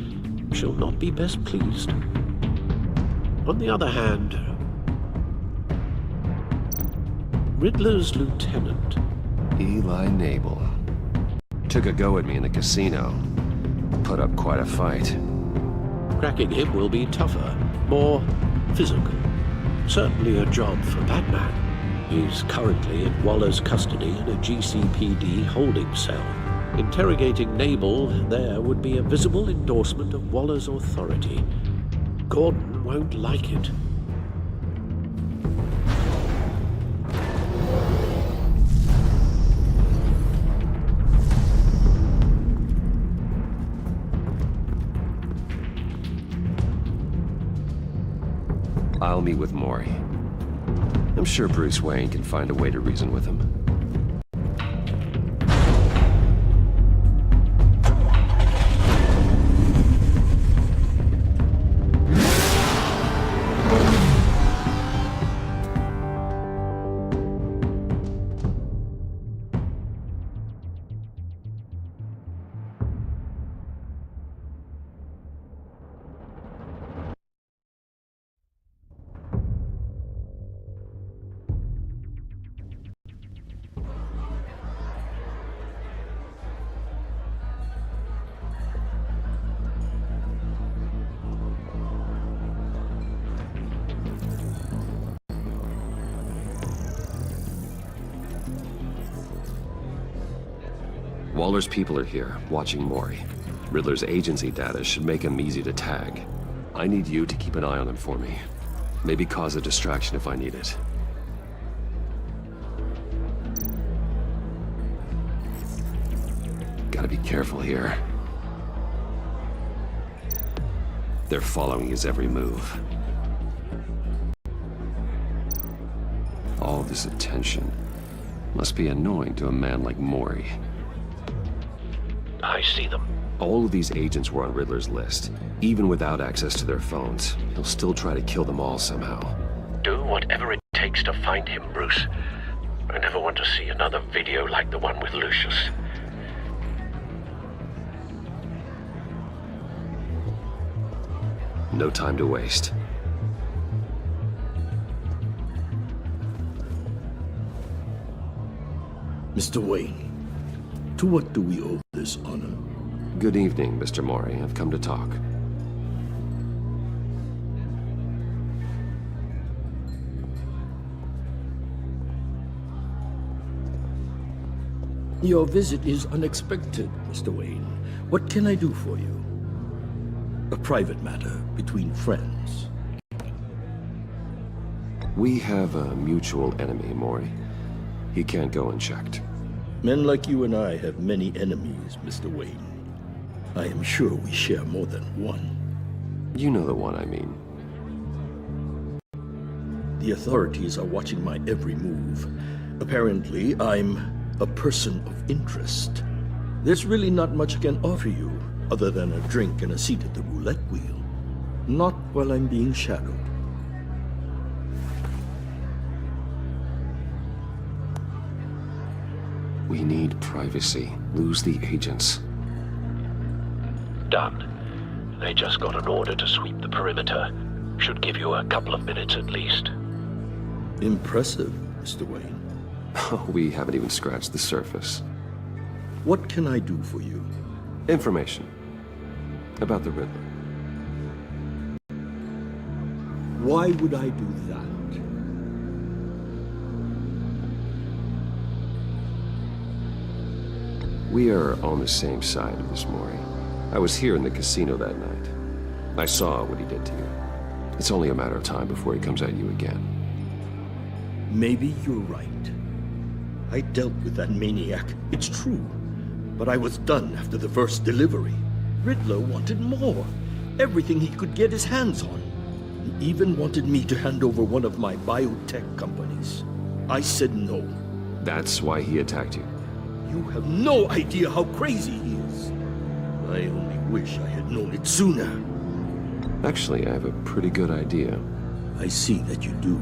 she'll not be best pleased. On the other hand, Riddler's lieutenant, Eli Nabel, took a go at me in the casino. Put up quite a fight. Cracking him will be tougher, more physical. Certainly a job for Batman. He's currently in Waller's custody in a GCPD holding cell. Interrogating Nabel there would be a visible endorsement of Waller's authority. Gordon won't like it. I'll meet with Maury. I'm sure Bruce Wayne can find a way to reason with him. Waller's people are here, watching Mori. Riddler's agency data should make him easy to tag. I need you to keep an eye on him for me. Maybe cause a distraction if I need it. Gotta be careful here. They're following his every move. All this attention must be annoying to a man like Mori. I see them. All of these agents were on Riddler's list. Even without access to their phones, he'll still try to kill them all somehow. Do whatever it takes to find him, Bruce. I never want to see another video like the one with Lucius. No time to waste. Mr. Wayne, to what do we owe this honor? Good evening, Mr. Mori. I've come to talk. Your visit is unexpected, Mr. Wayne. What can I do for you? A private matter between friends. We have a mutual enemy, Mori. He can't go unchecked. Men like you and I have many enemies, Mr. Wayne. I am sure we share more than one. You know the one I mean. The authorities are watching my every move. Apparently, I'm a person of interest. There's really not much I can offer you, other than a drink and a seat at the roulette wheel. Not while I'm being shadowed. We need privacy. Lose the agents. Done. They just got an order to sweep the perimeter. Should give you a couple of minutes at least. Impressive, Mr. Wayne. We haven't even scratched the surface. What can I do for you? Information. About the Riddler. Why would I do that? We are on the same side of this, Mori. I was here in the casino that night. I saw what he did to you. It's only a matter of time before he comes at you again. Maybe you're right. I dealt with that maniac, it's true. But I was done after the first delivery. Riddler wanted more. Everything he could get his hands on. He even wanted me to hand over one of my biotech companies. I said no. That's why he attacked you? You have no idea how crazy he is. I only wish I had known it sooner. Actually, I have a pretty good idea. I see that you do.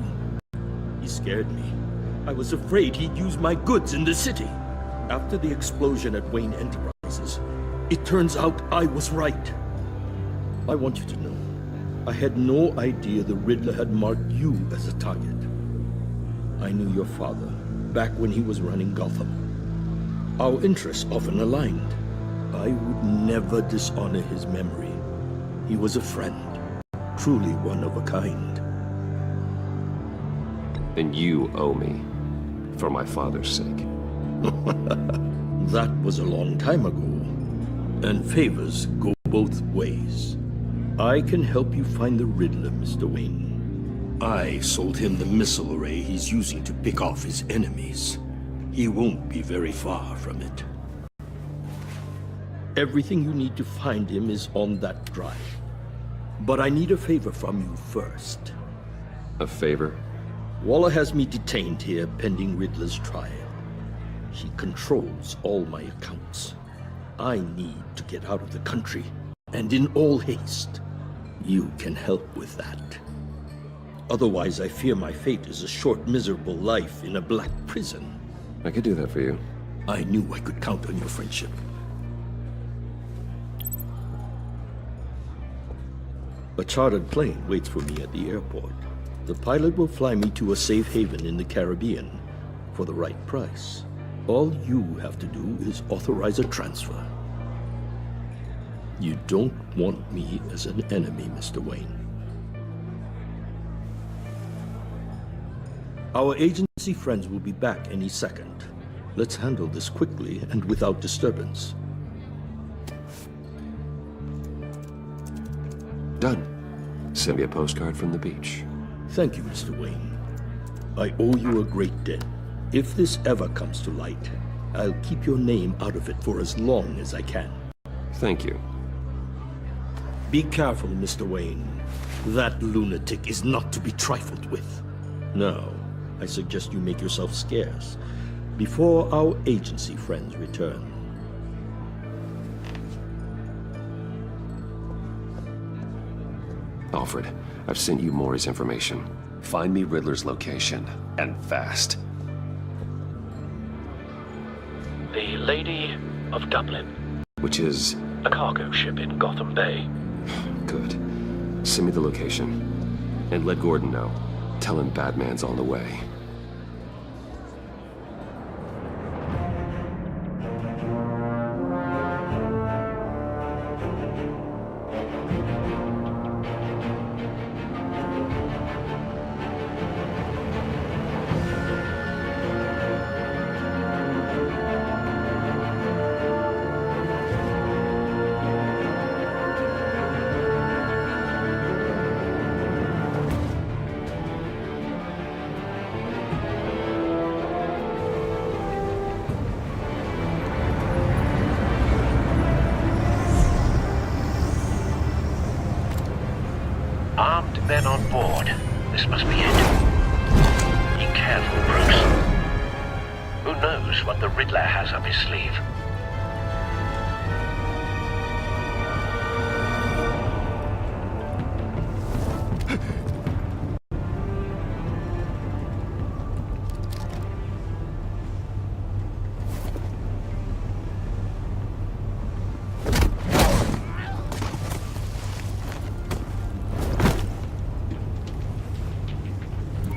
He scared me. I was afraid he'd use my goods in the city. After the explosion at Wayne Enterprises, it turns out I was right. I want you to know, I had no idea the Riddler had marked you as a target. I knew your father back when he was running Gotham. Our interests often aligned. I would never dishonor his memory. He was a friend, truly one of a kind. And you owe me, for my father's sake. That was a long time ago, and favors go both ways. I can help you find the Riddler, Mr. Wayne. I sold him the missile array he's using to pick off his enemies. He won't be very far from it. Everything you need to find him is on that drive. But I need a favor from you first. A favor? Waller has me detained here pending Riddler's trial. He controls all my accounts. I need to get out of the country, and in all haste. You can help with that. Otherwise, I fear my fate is a short, miserable life in a black prison. I could do that for you. I knew I could count on your friendship. A chartered plane waits for me at the airport. The pilot will fly me to a safe haven in the Caribbean for the right price. All you have to do is authorize a transfer. You don't want me as an enemy, Mr. Wayne. Our agency friends will be back any second. Let's handle this quickly and without disturbance. Done. Send me a postcard from the beach. Thank you, Mr. Wayne. I owe you a great debt. If this ever comes to light, I'll keep your name out of it for as long as I can. Thank you. Be careful, Mr. Wayne. That lunatic is not to be trifled with. Now, I suggest you make yourself scarce before our agency friends return. Alfred, I've sent you Maury's information. Find me Riddler's location, and fast. The Lady of Dublin. Which is? A cargo ship in Gotham Bay. Good. Send me the location. And let Gordon know. Tell him Batman's on the way. Armed men on board. This must be it. Be careful, Bruce. Who knows what the Riddler has up his sleeve?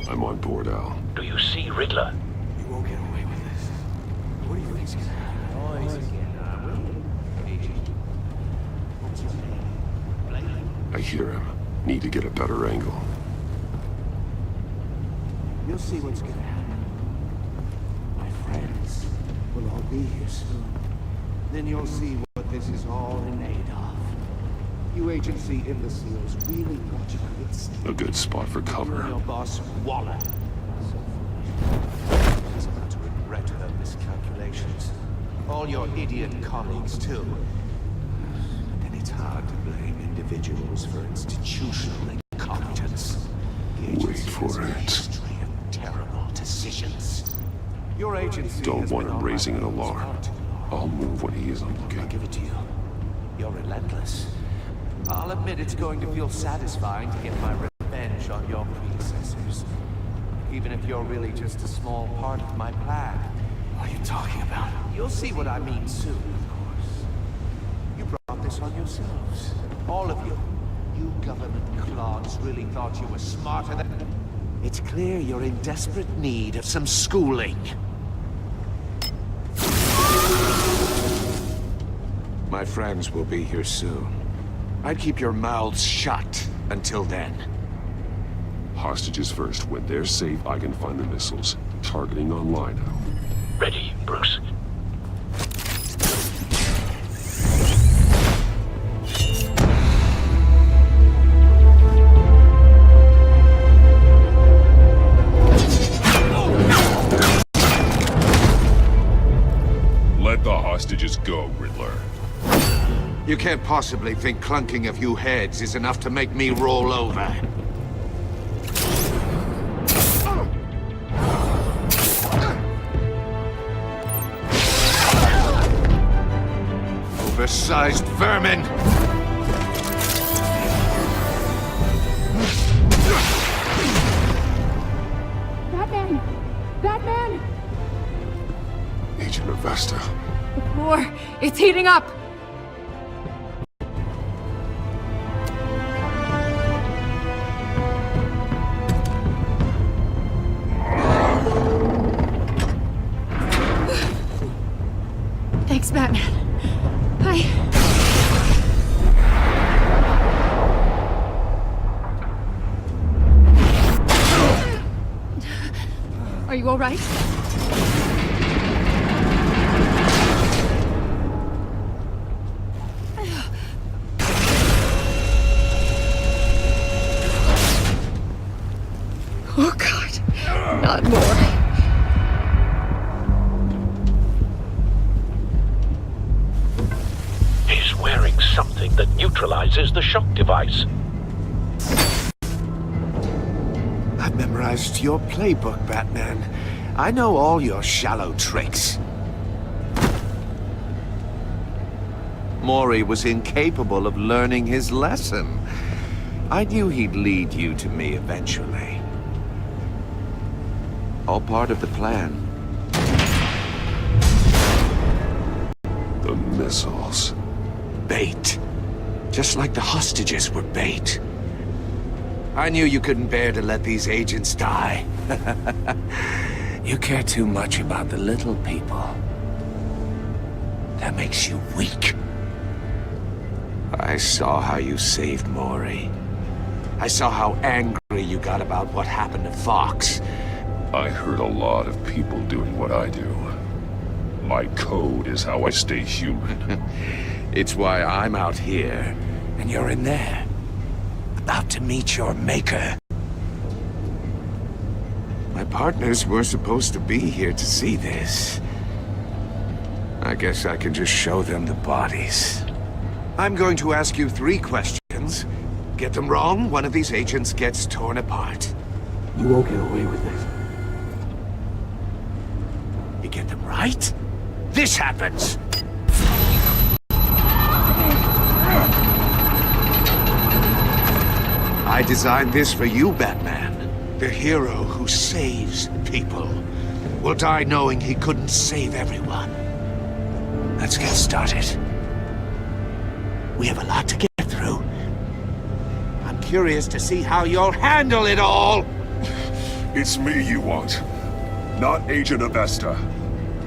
I'm on board, Al. Do you see Riddler? You won't get away with this. What do you think's gonna happen? I hear him. Need to get a better angle. You'll see what's gonna happen. My friends will all be here soon. Then you'll see what this is all in aid of. You agency imbeciles really brought you to this. A good spot for cover. Your boss, Waller. He's about to regret her miscalculations. All your idiot colleagues, too. And it's hard to blame individuals for institutional incompetence. Wait for it. Terrible decisions. Your agency Don't want him raising an alarm. I'll move when he isn't looking. I'll give it to you. You're relentless. I'll admit it's going to feel satisfying to get my revenge on your predecessors. Even if you're really just a small part of my plan. What are you talking about? You'll see what I mean soon, of course. You brought this on yourselves. All of you. You government clods really thought you were smarter than... It's clear you're in desperate need of some schooling. My friends will be here soon. I'd keep your mouths shut until then. Hostages first. When they're safe, I can find the missiles. Targeting online now. Ready, Bruce. Let the hostages go, Riddler. You can't possibly think clunking a few heads is enough to make me roll over. Oversized vermin! Batman! Batman! Agent Avesta. The war, it's heating up! Thanks, Batman. Are you all right? not more. He's wearing something that neutralizes the shock device. I've memorized your playbook, Batman. I know all your shallow tricks. Mori was incapable of learning his lesson. I knew he'd lead you to me eventually. All part of the plan. The missiles. Bait. Just like the hostages were bait. I knew you couldn't bear to let these agents die. You care too much about the little people. That makes you weak. I saw how you saved Mori. I saw how angry you got about what happened to Fox. I hurt a lot of people doing what I do. My code is how I stay human. It's why I'm out here, and you're in there. About to meet your maker. My partners were supposed to be here to see this. I guess I can just show them the bodies. I'm going to ask you 3 questions. Get them wrong, one of these agents gets torn apart. You won't get away with this. You get them right, this happens. I designed this for you, Batman. The hero who saves people will die knowing he couldn't save everyone. Let's get started. We have a lot to get through. I'm curious to see how you'll handle it all. It's me you want, not Agent Avesta.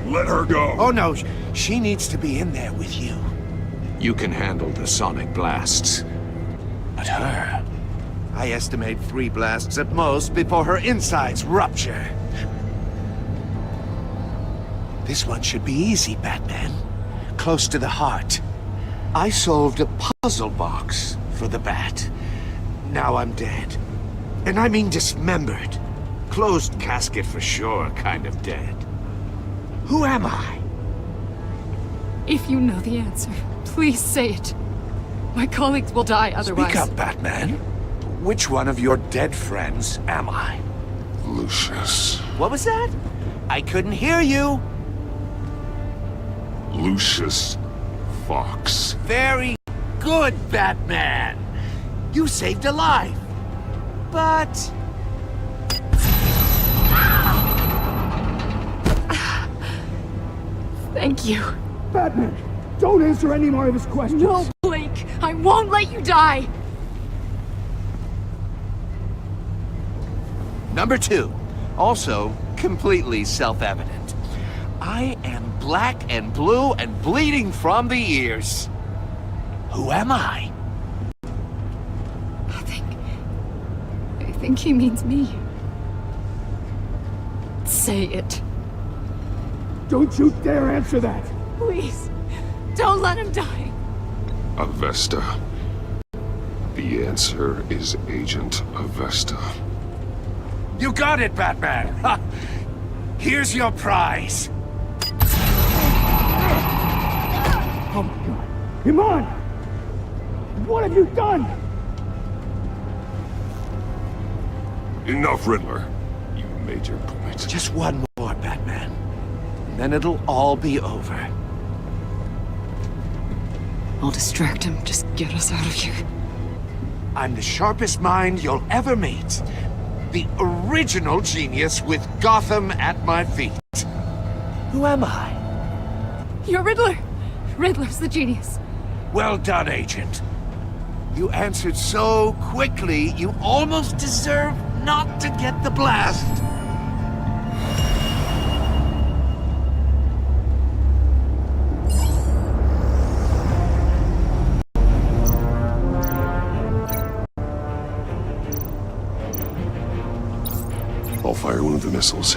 Let her go. Oh no, she needs to be in there with you. You can handle the sonic blasts. But her, I estimate 3 blasts at most before her insides rupture. This one should be easy, Batman. Close to the heart. I solved a puzzle box for the Bat. Now I'm dead. And I mean dismembered. Closed casket for sure, kind of dead. Who am I? If you know the answer, please say it. My colleagues will die otherwise. Speak up, Batman. Which one of your dead friends am I? Lucius. What was that? I couldn't hear you. Lucius Fox. Very good, Batman. You saved a life. But... Thank you. Batman, don't answer any more of his questions. No, Blake, I won't let you die. Number 2, also completely self-evident. I am black and blue and bleeding from the ears. Who am I? I think he means me. Say it. Don't you dare answer that! Please, don't let him die. Avesta. The answer is Agent Avesta. You got it, Batman! Ha! Here's your prize! Oh my god! Iman! What have you done? Enough, Riddler. You made your point. Just one more, Batman. And then it'll all be over. I'll distract him. Just get us out of here. I'm the sharpest mind you'll ever meet. The original genius with Gotham at my feet. Who am I? You're Riddler. Riddler's the genius. Well done, Agent. You answered so quickly, you almost deserve not to get the blast. I'll fire one of the missiles.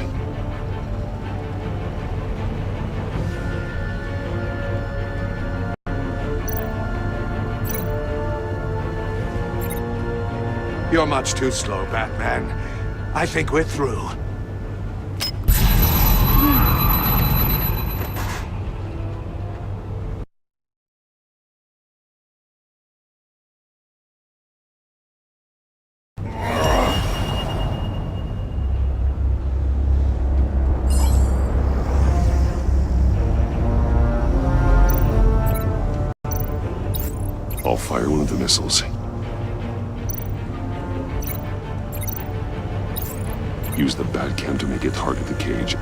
You're much too slow, Batman. I think we're through. fire one of the missiles. Use the Batcam to make it target the cage.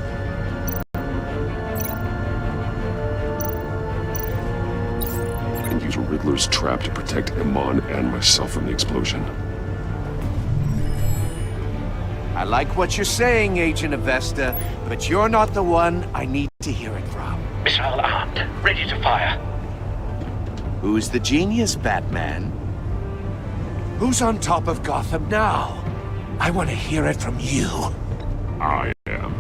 And use Riddler's trap to protect Iman and myself from the explosion. I like what you're saying, Agent Avesta, but you're not the one I need to hear it from. Missile armed, ready to fire. Who's the genius, Batman? Who's on top of Gotham now? I want to hear it from you. I am.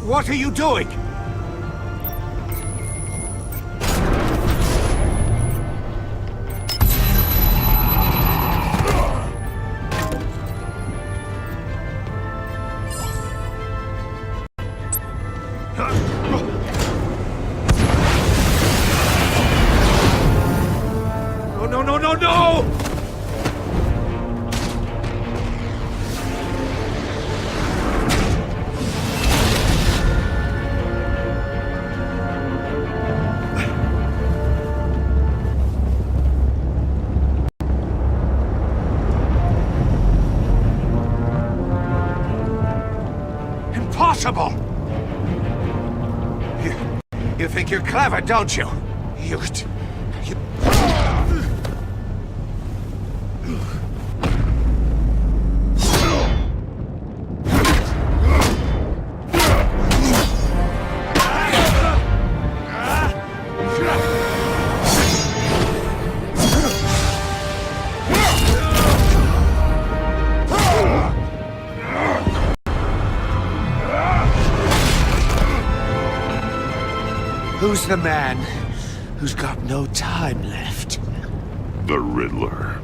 What are you doing? No! Impossible! You think you're clever, don't you? You... Who's the man who's got no time left? The Riddler.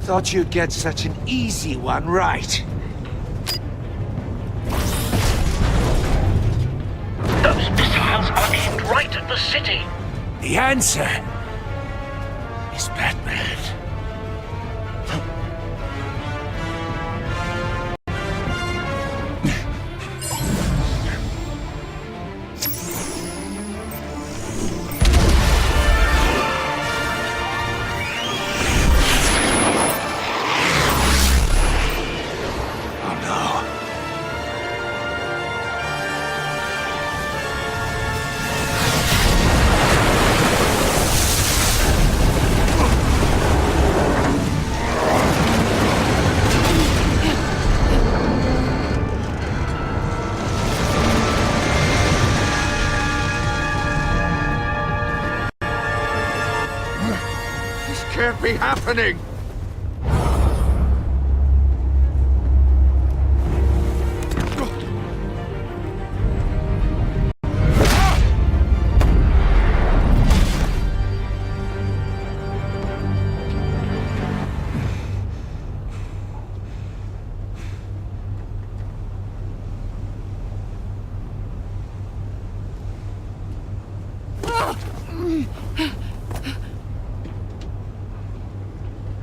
Thought you'd get such an easy one right. Those missiles are aimed right at the city. The answer is Batman. Can't be happening!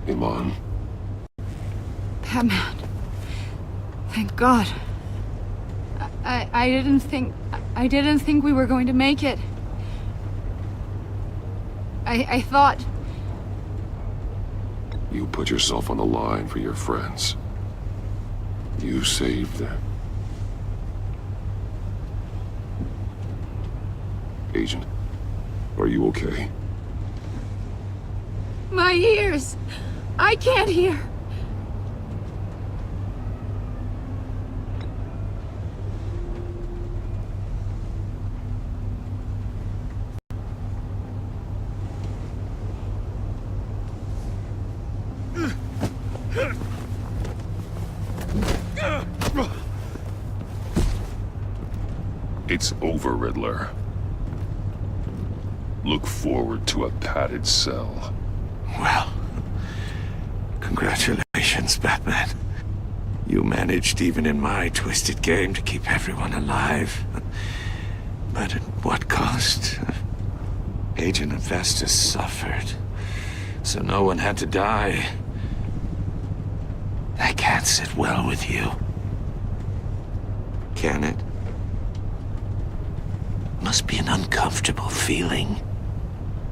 Iman. Batman. Thank God. I didn't think we were going to make it. I thought... You put yourself on the line for your friends. You saved them. Agent, are you okay? My ears! I can't hear! It's over, Riddler. Look forward to a padded cell. Well, congratulations, Batman. You managed, even in my twisted game, to keep everyone alive. But at what cost? Agent Avesta suffered, so no one had to die. That can't sit well with you. Can it? must be an uncomfortable feeling.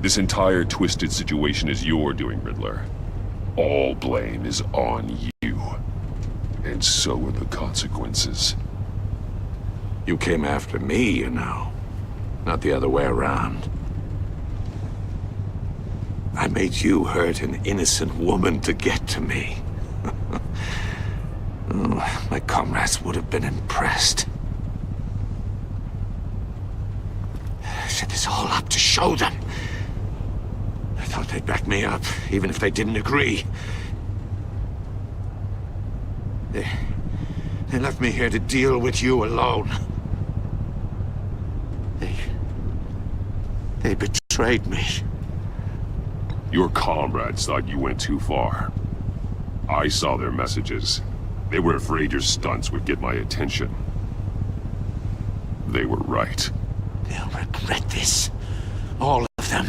This entire twisted situation is your doing, Riddler. All blame is on you. And so are the consequences. You came after me, you know. Not the other way around. I made you hurt an innocent woman to get to me. Oh, my comrades would have been impressed. I set this all up to show them. I thought they'd back me up, even if they didn't agree. They left me here to deal with you alone. They betrayed me. Your comrades thought you went too far. I saw their messages. They were afraid your stunts would get my attention. They were right. They'll regret this. All of them.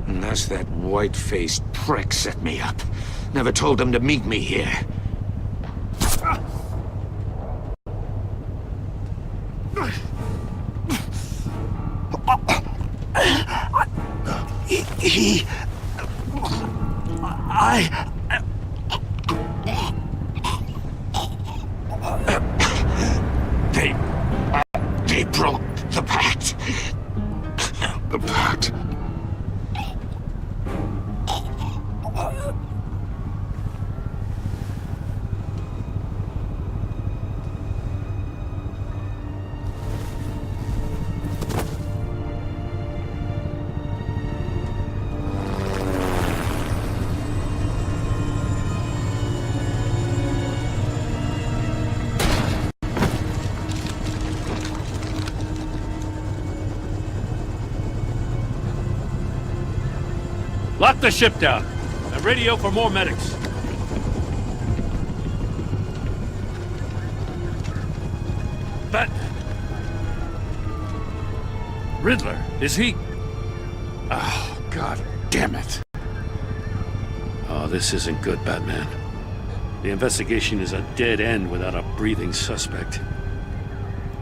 Unless that white-faced prick set me up. Never told them to meet me here. They broke the pact. The pact? Lock the ship down and radio for more medics. But Riddler, is he? Oh, God damn it. Oh, this isn't good, Batman. The investigation is a dead end without a breathing suspect.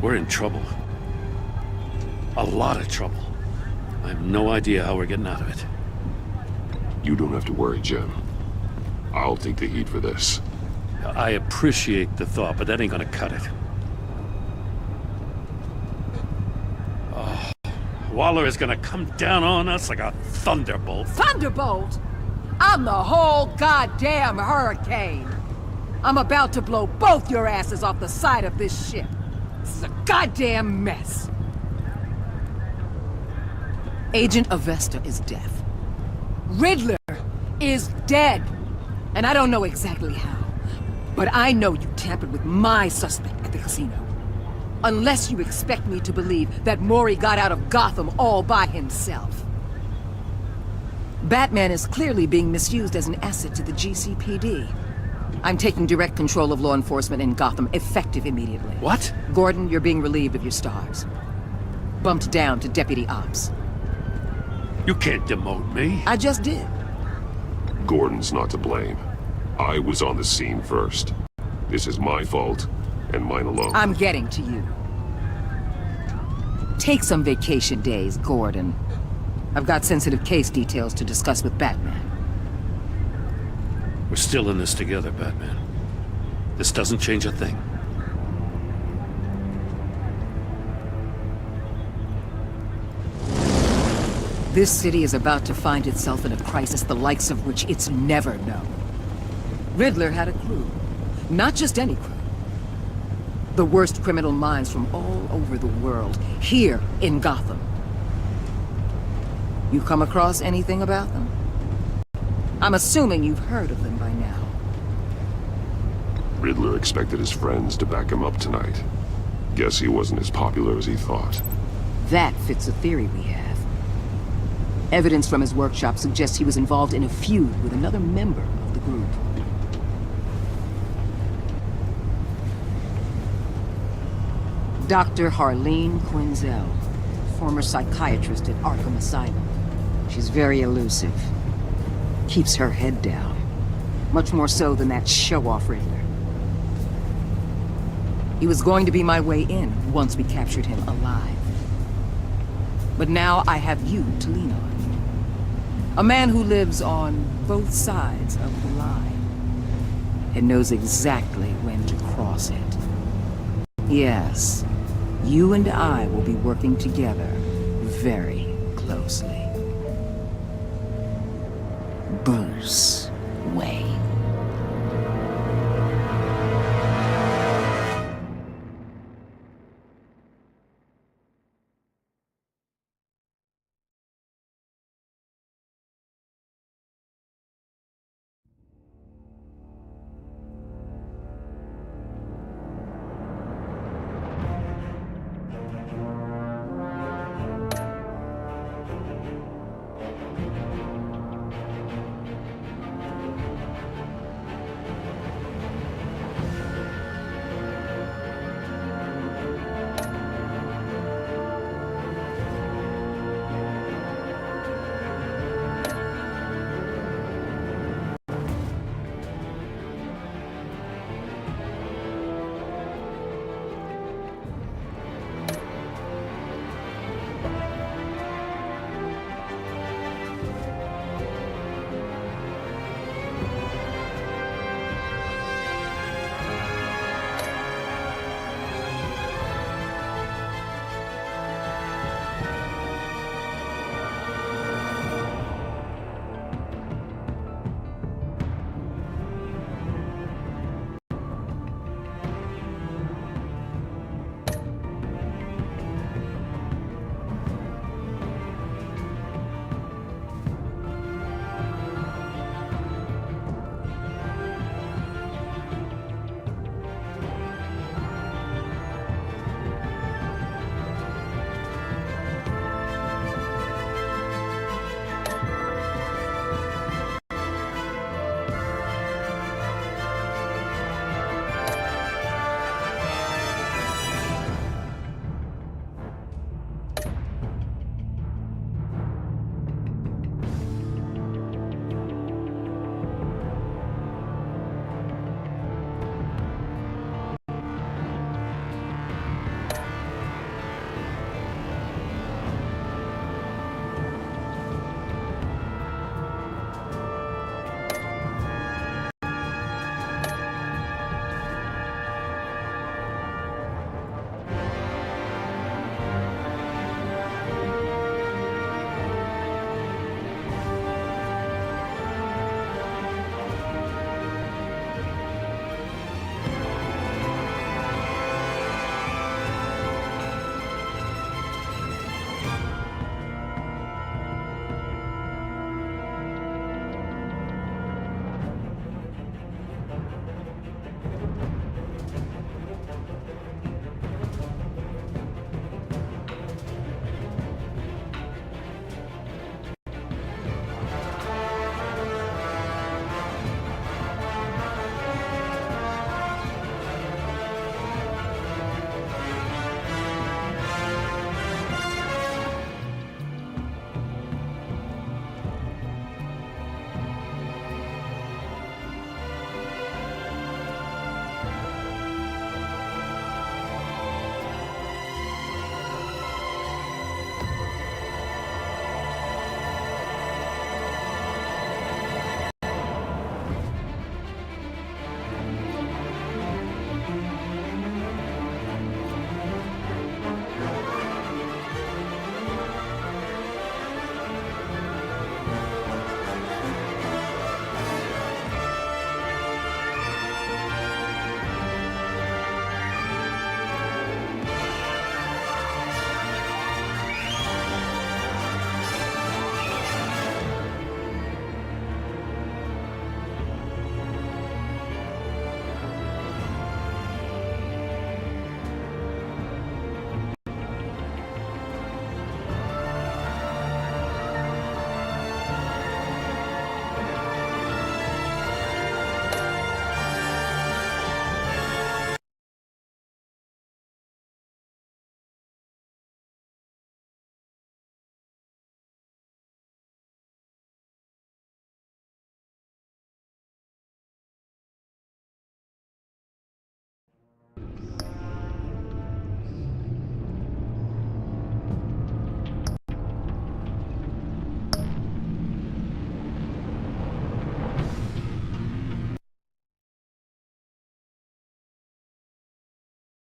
We're in trouble. A lot of trouble. I have no idea how we're getting out of it. You don't have to worry, Jim. I'll take the heat for this. I appreciate the thought, but that ain't gonna cut it. Oh, Waller is gonna come down on us like a thunderbolt. Thunderbolt? I'm the whole goddamn hurricane. I'm about to blow both your asses off the side of this ship. This is a goddamn mess. Agent Avesta is deaf. Riddler is dead. And I don't know exactly how. But I know you tampered with my suspect at the casino. Unless you expect me to believe that Mori got out of Gotham all by himself. Batman is clearly being misused as an asset to the GCPD. I'm taking direct control of law enforcement in Gotham, effective immediately. What? Gordon, you're being relieved of your stars. Bumped down to Deputy Ops. You can't demote me. I just did. Gordon's not to blame. I was on the scene first. This is my fault, and mine alone. I'm getting to you. Take some vacation days, Gordon. I've got sensitive case details to discuss with Batman. We're still in this together, Batman. This doesn't change a thing. This city is about to find itself in a crisis the likes of which it's never known. Riddler had a crew. Not just any crew. The worst criminal minds from all over the world, here in Gotham. You come across anything about them? I'm assuming you've heard of them by now. Riddler expected his friends to back him up tonight. Guess he wasn't as popular as he thought. That fits a theory we have. Evidence from his workshop suggests he was involved in a feud with another member of the group. Dr. Harleen Quinzel, former psychiatrist at Arkham Asylum. She's very elusive. Keeps her head down. Much more so than that show-off Riddler. He was going to be my way in once we captured him alive. But now I have you to lean on. A man who lives on both sides of the line and knows exactly when to cross it. Yes, you and I will be working together very closely. Bruce Wayne.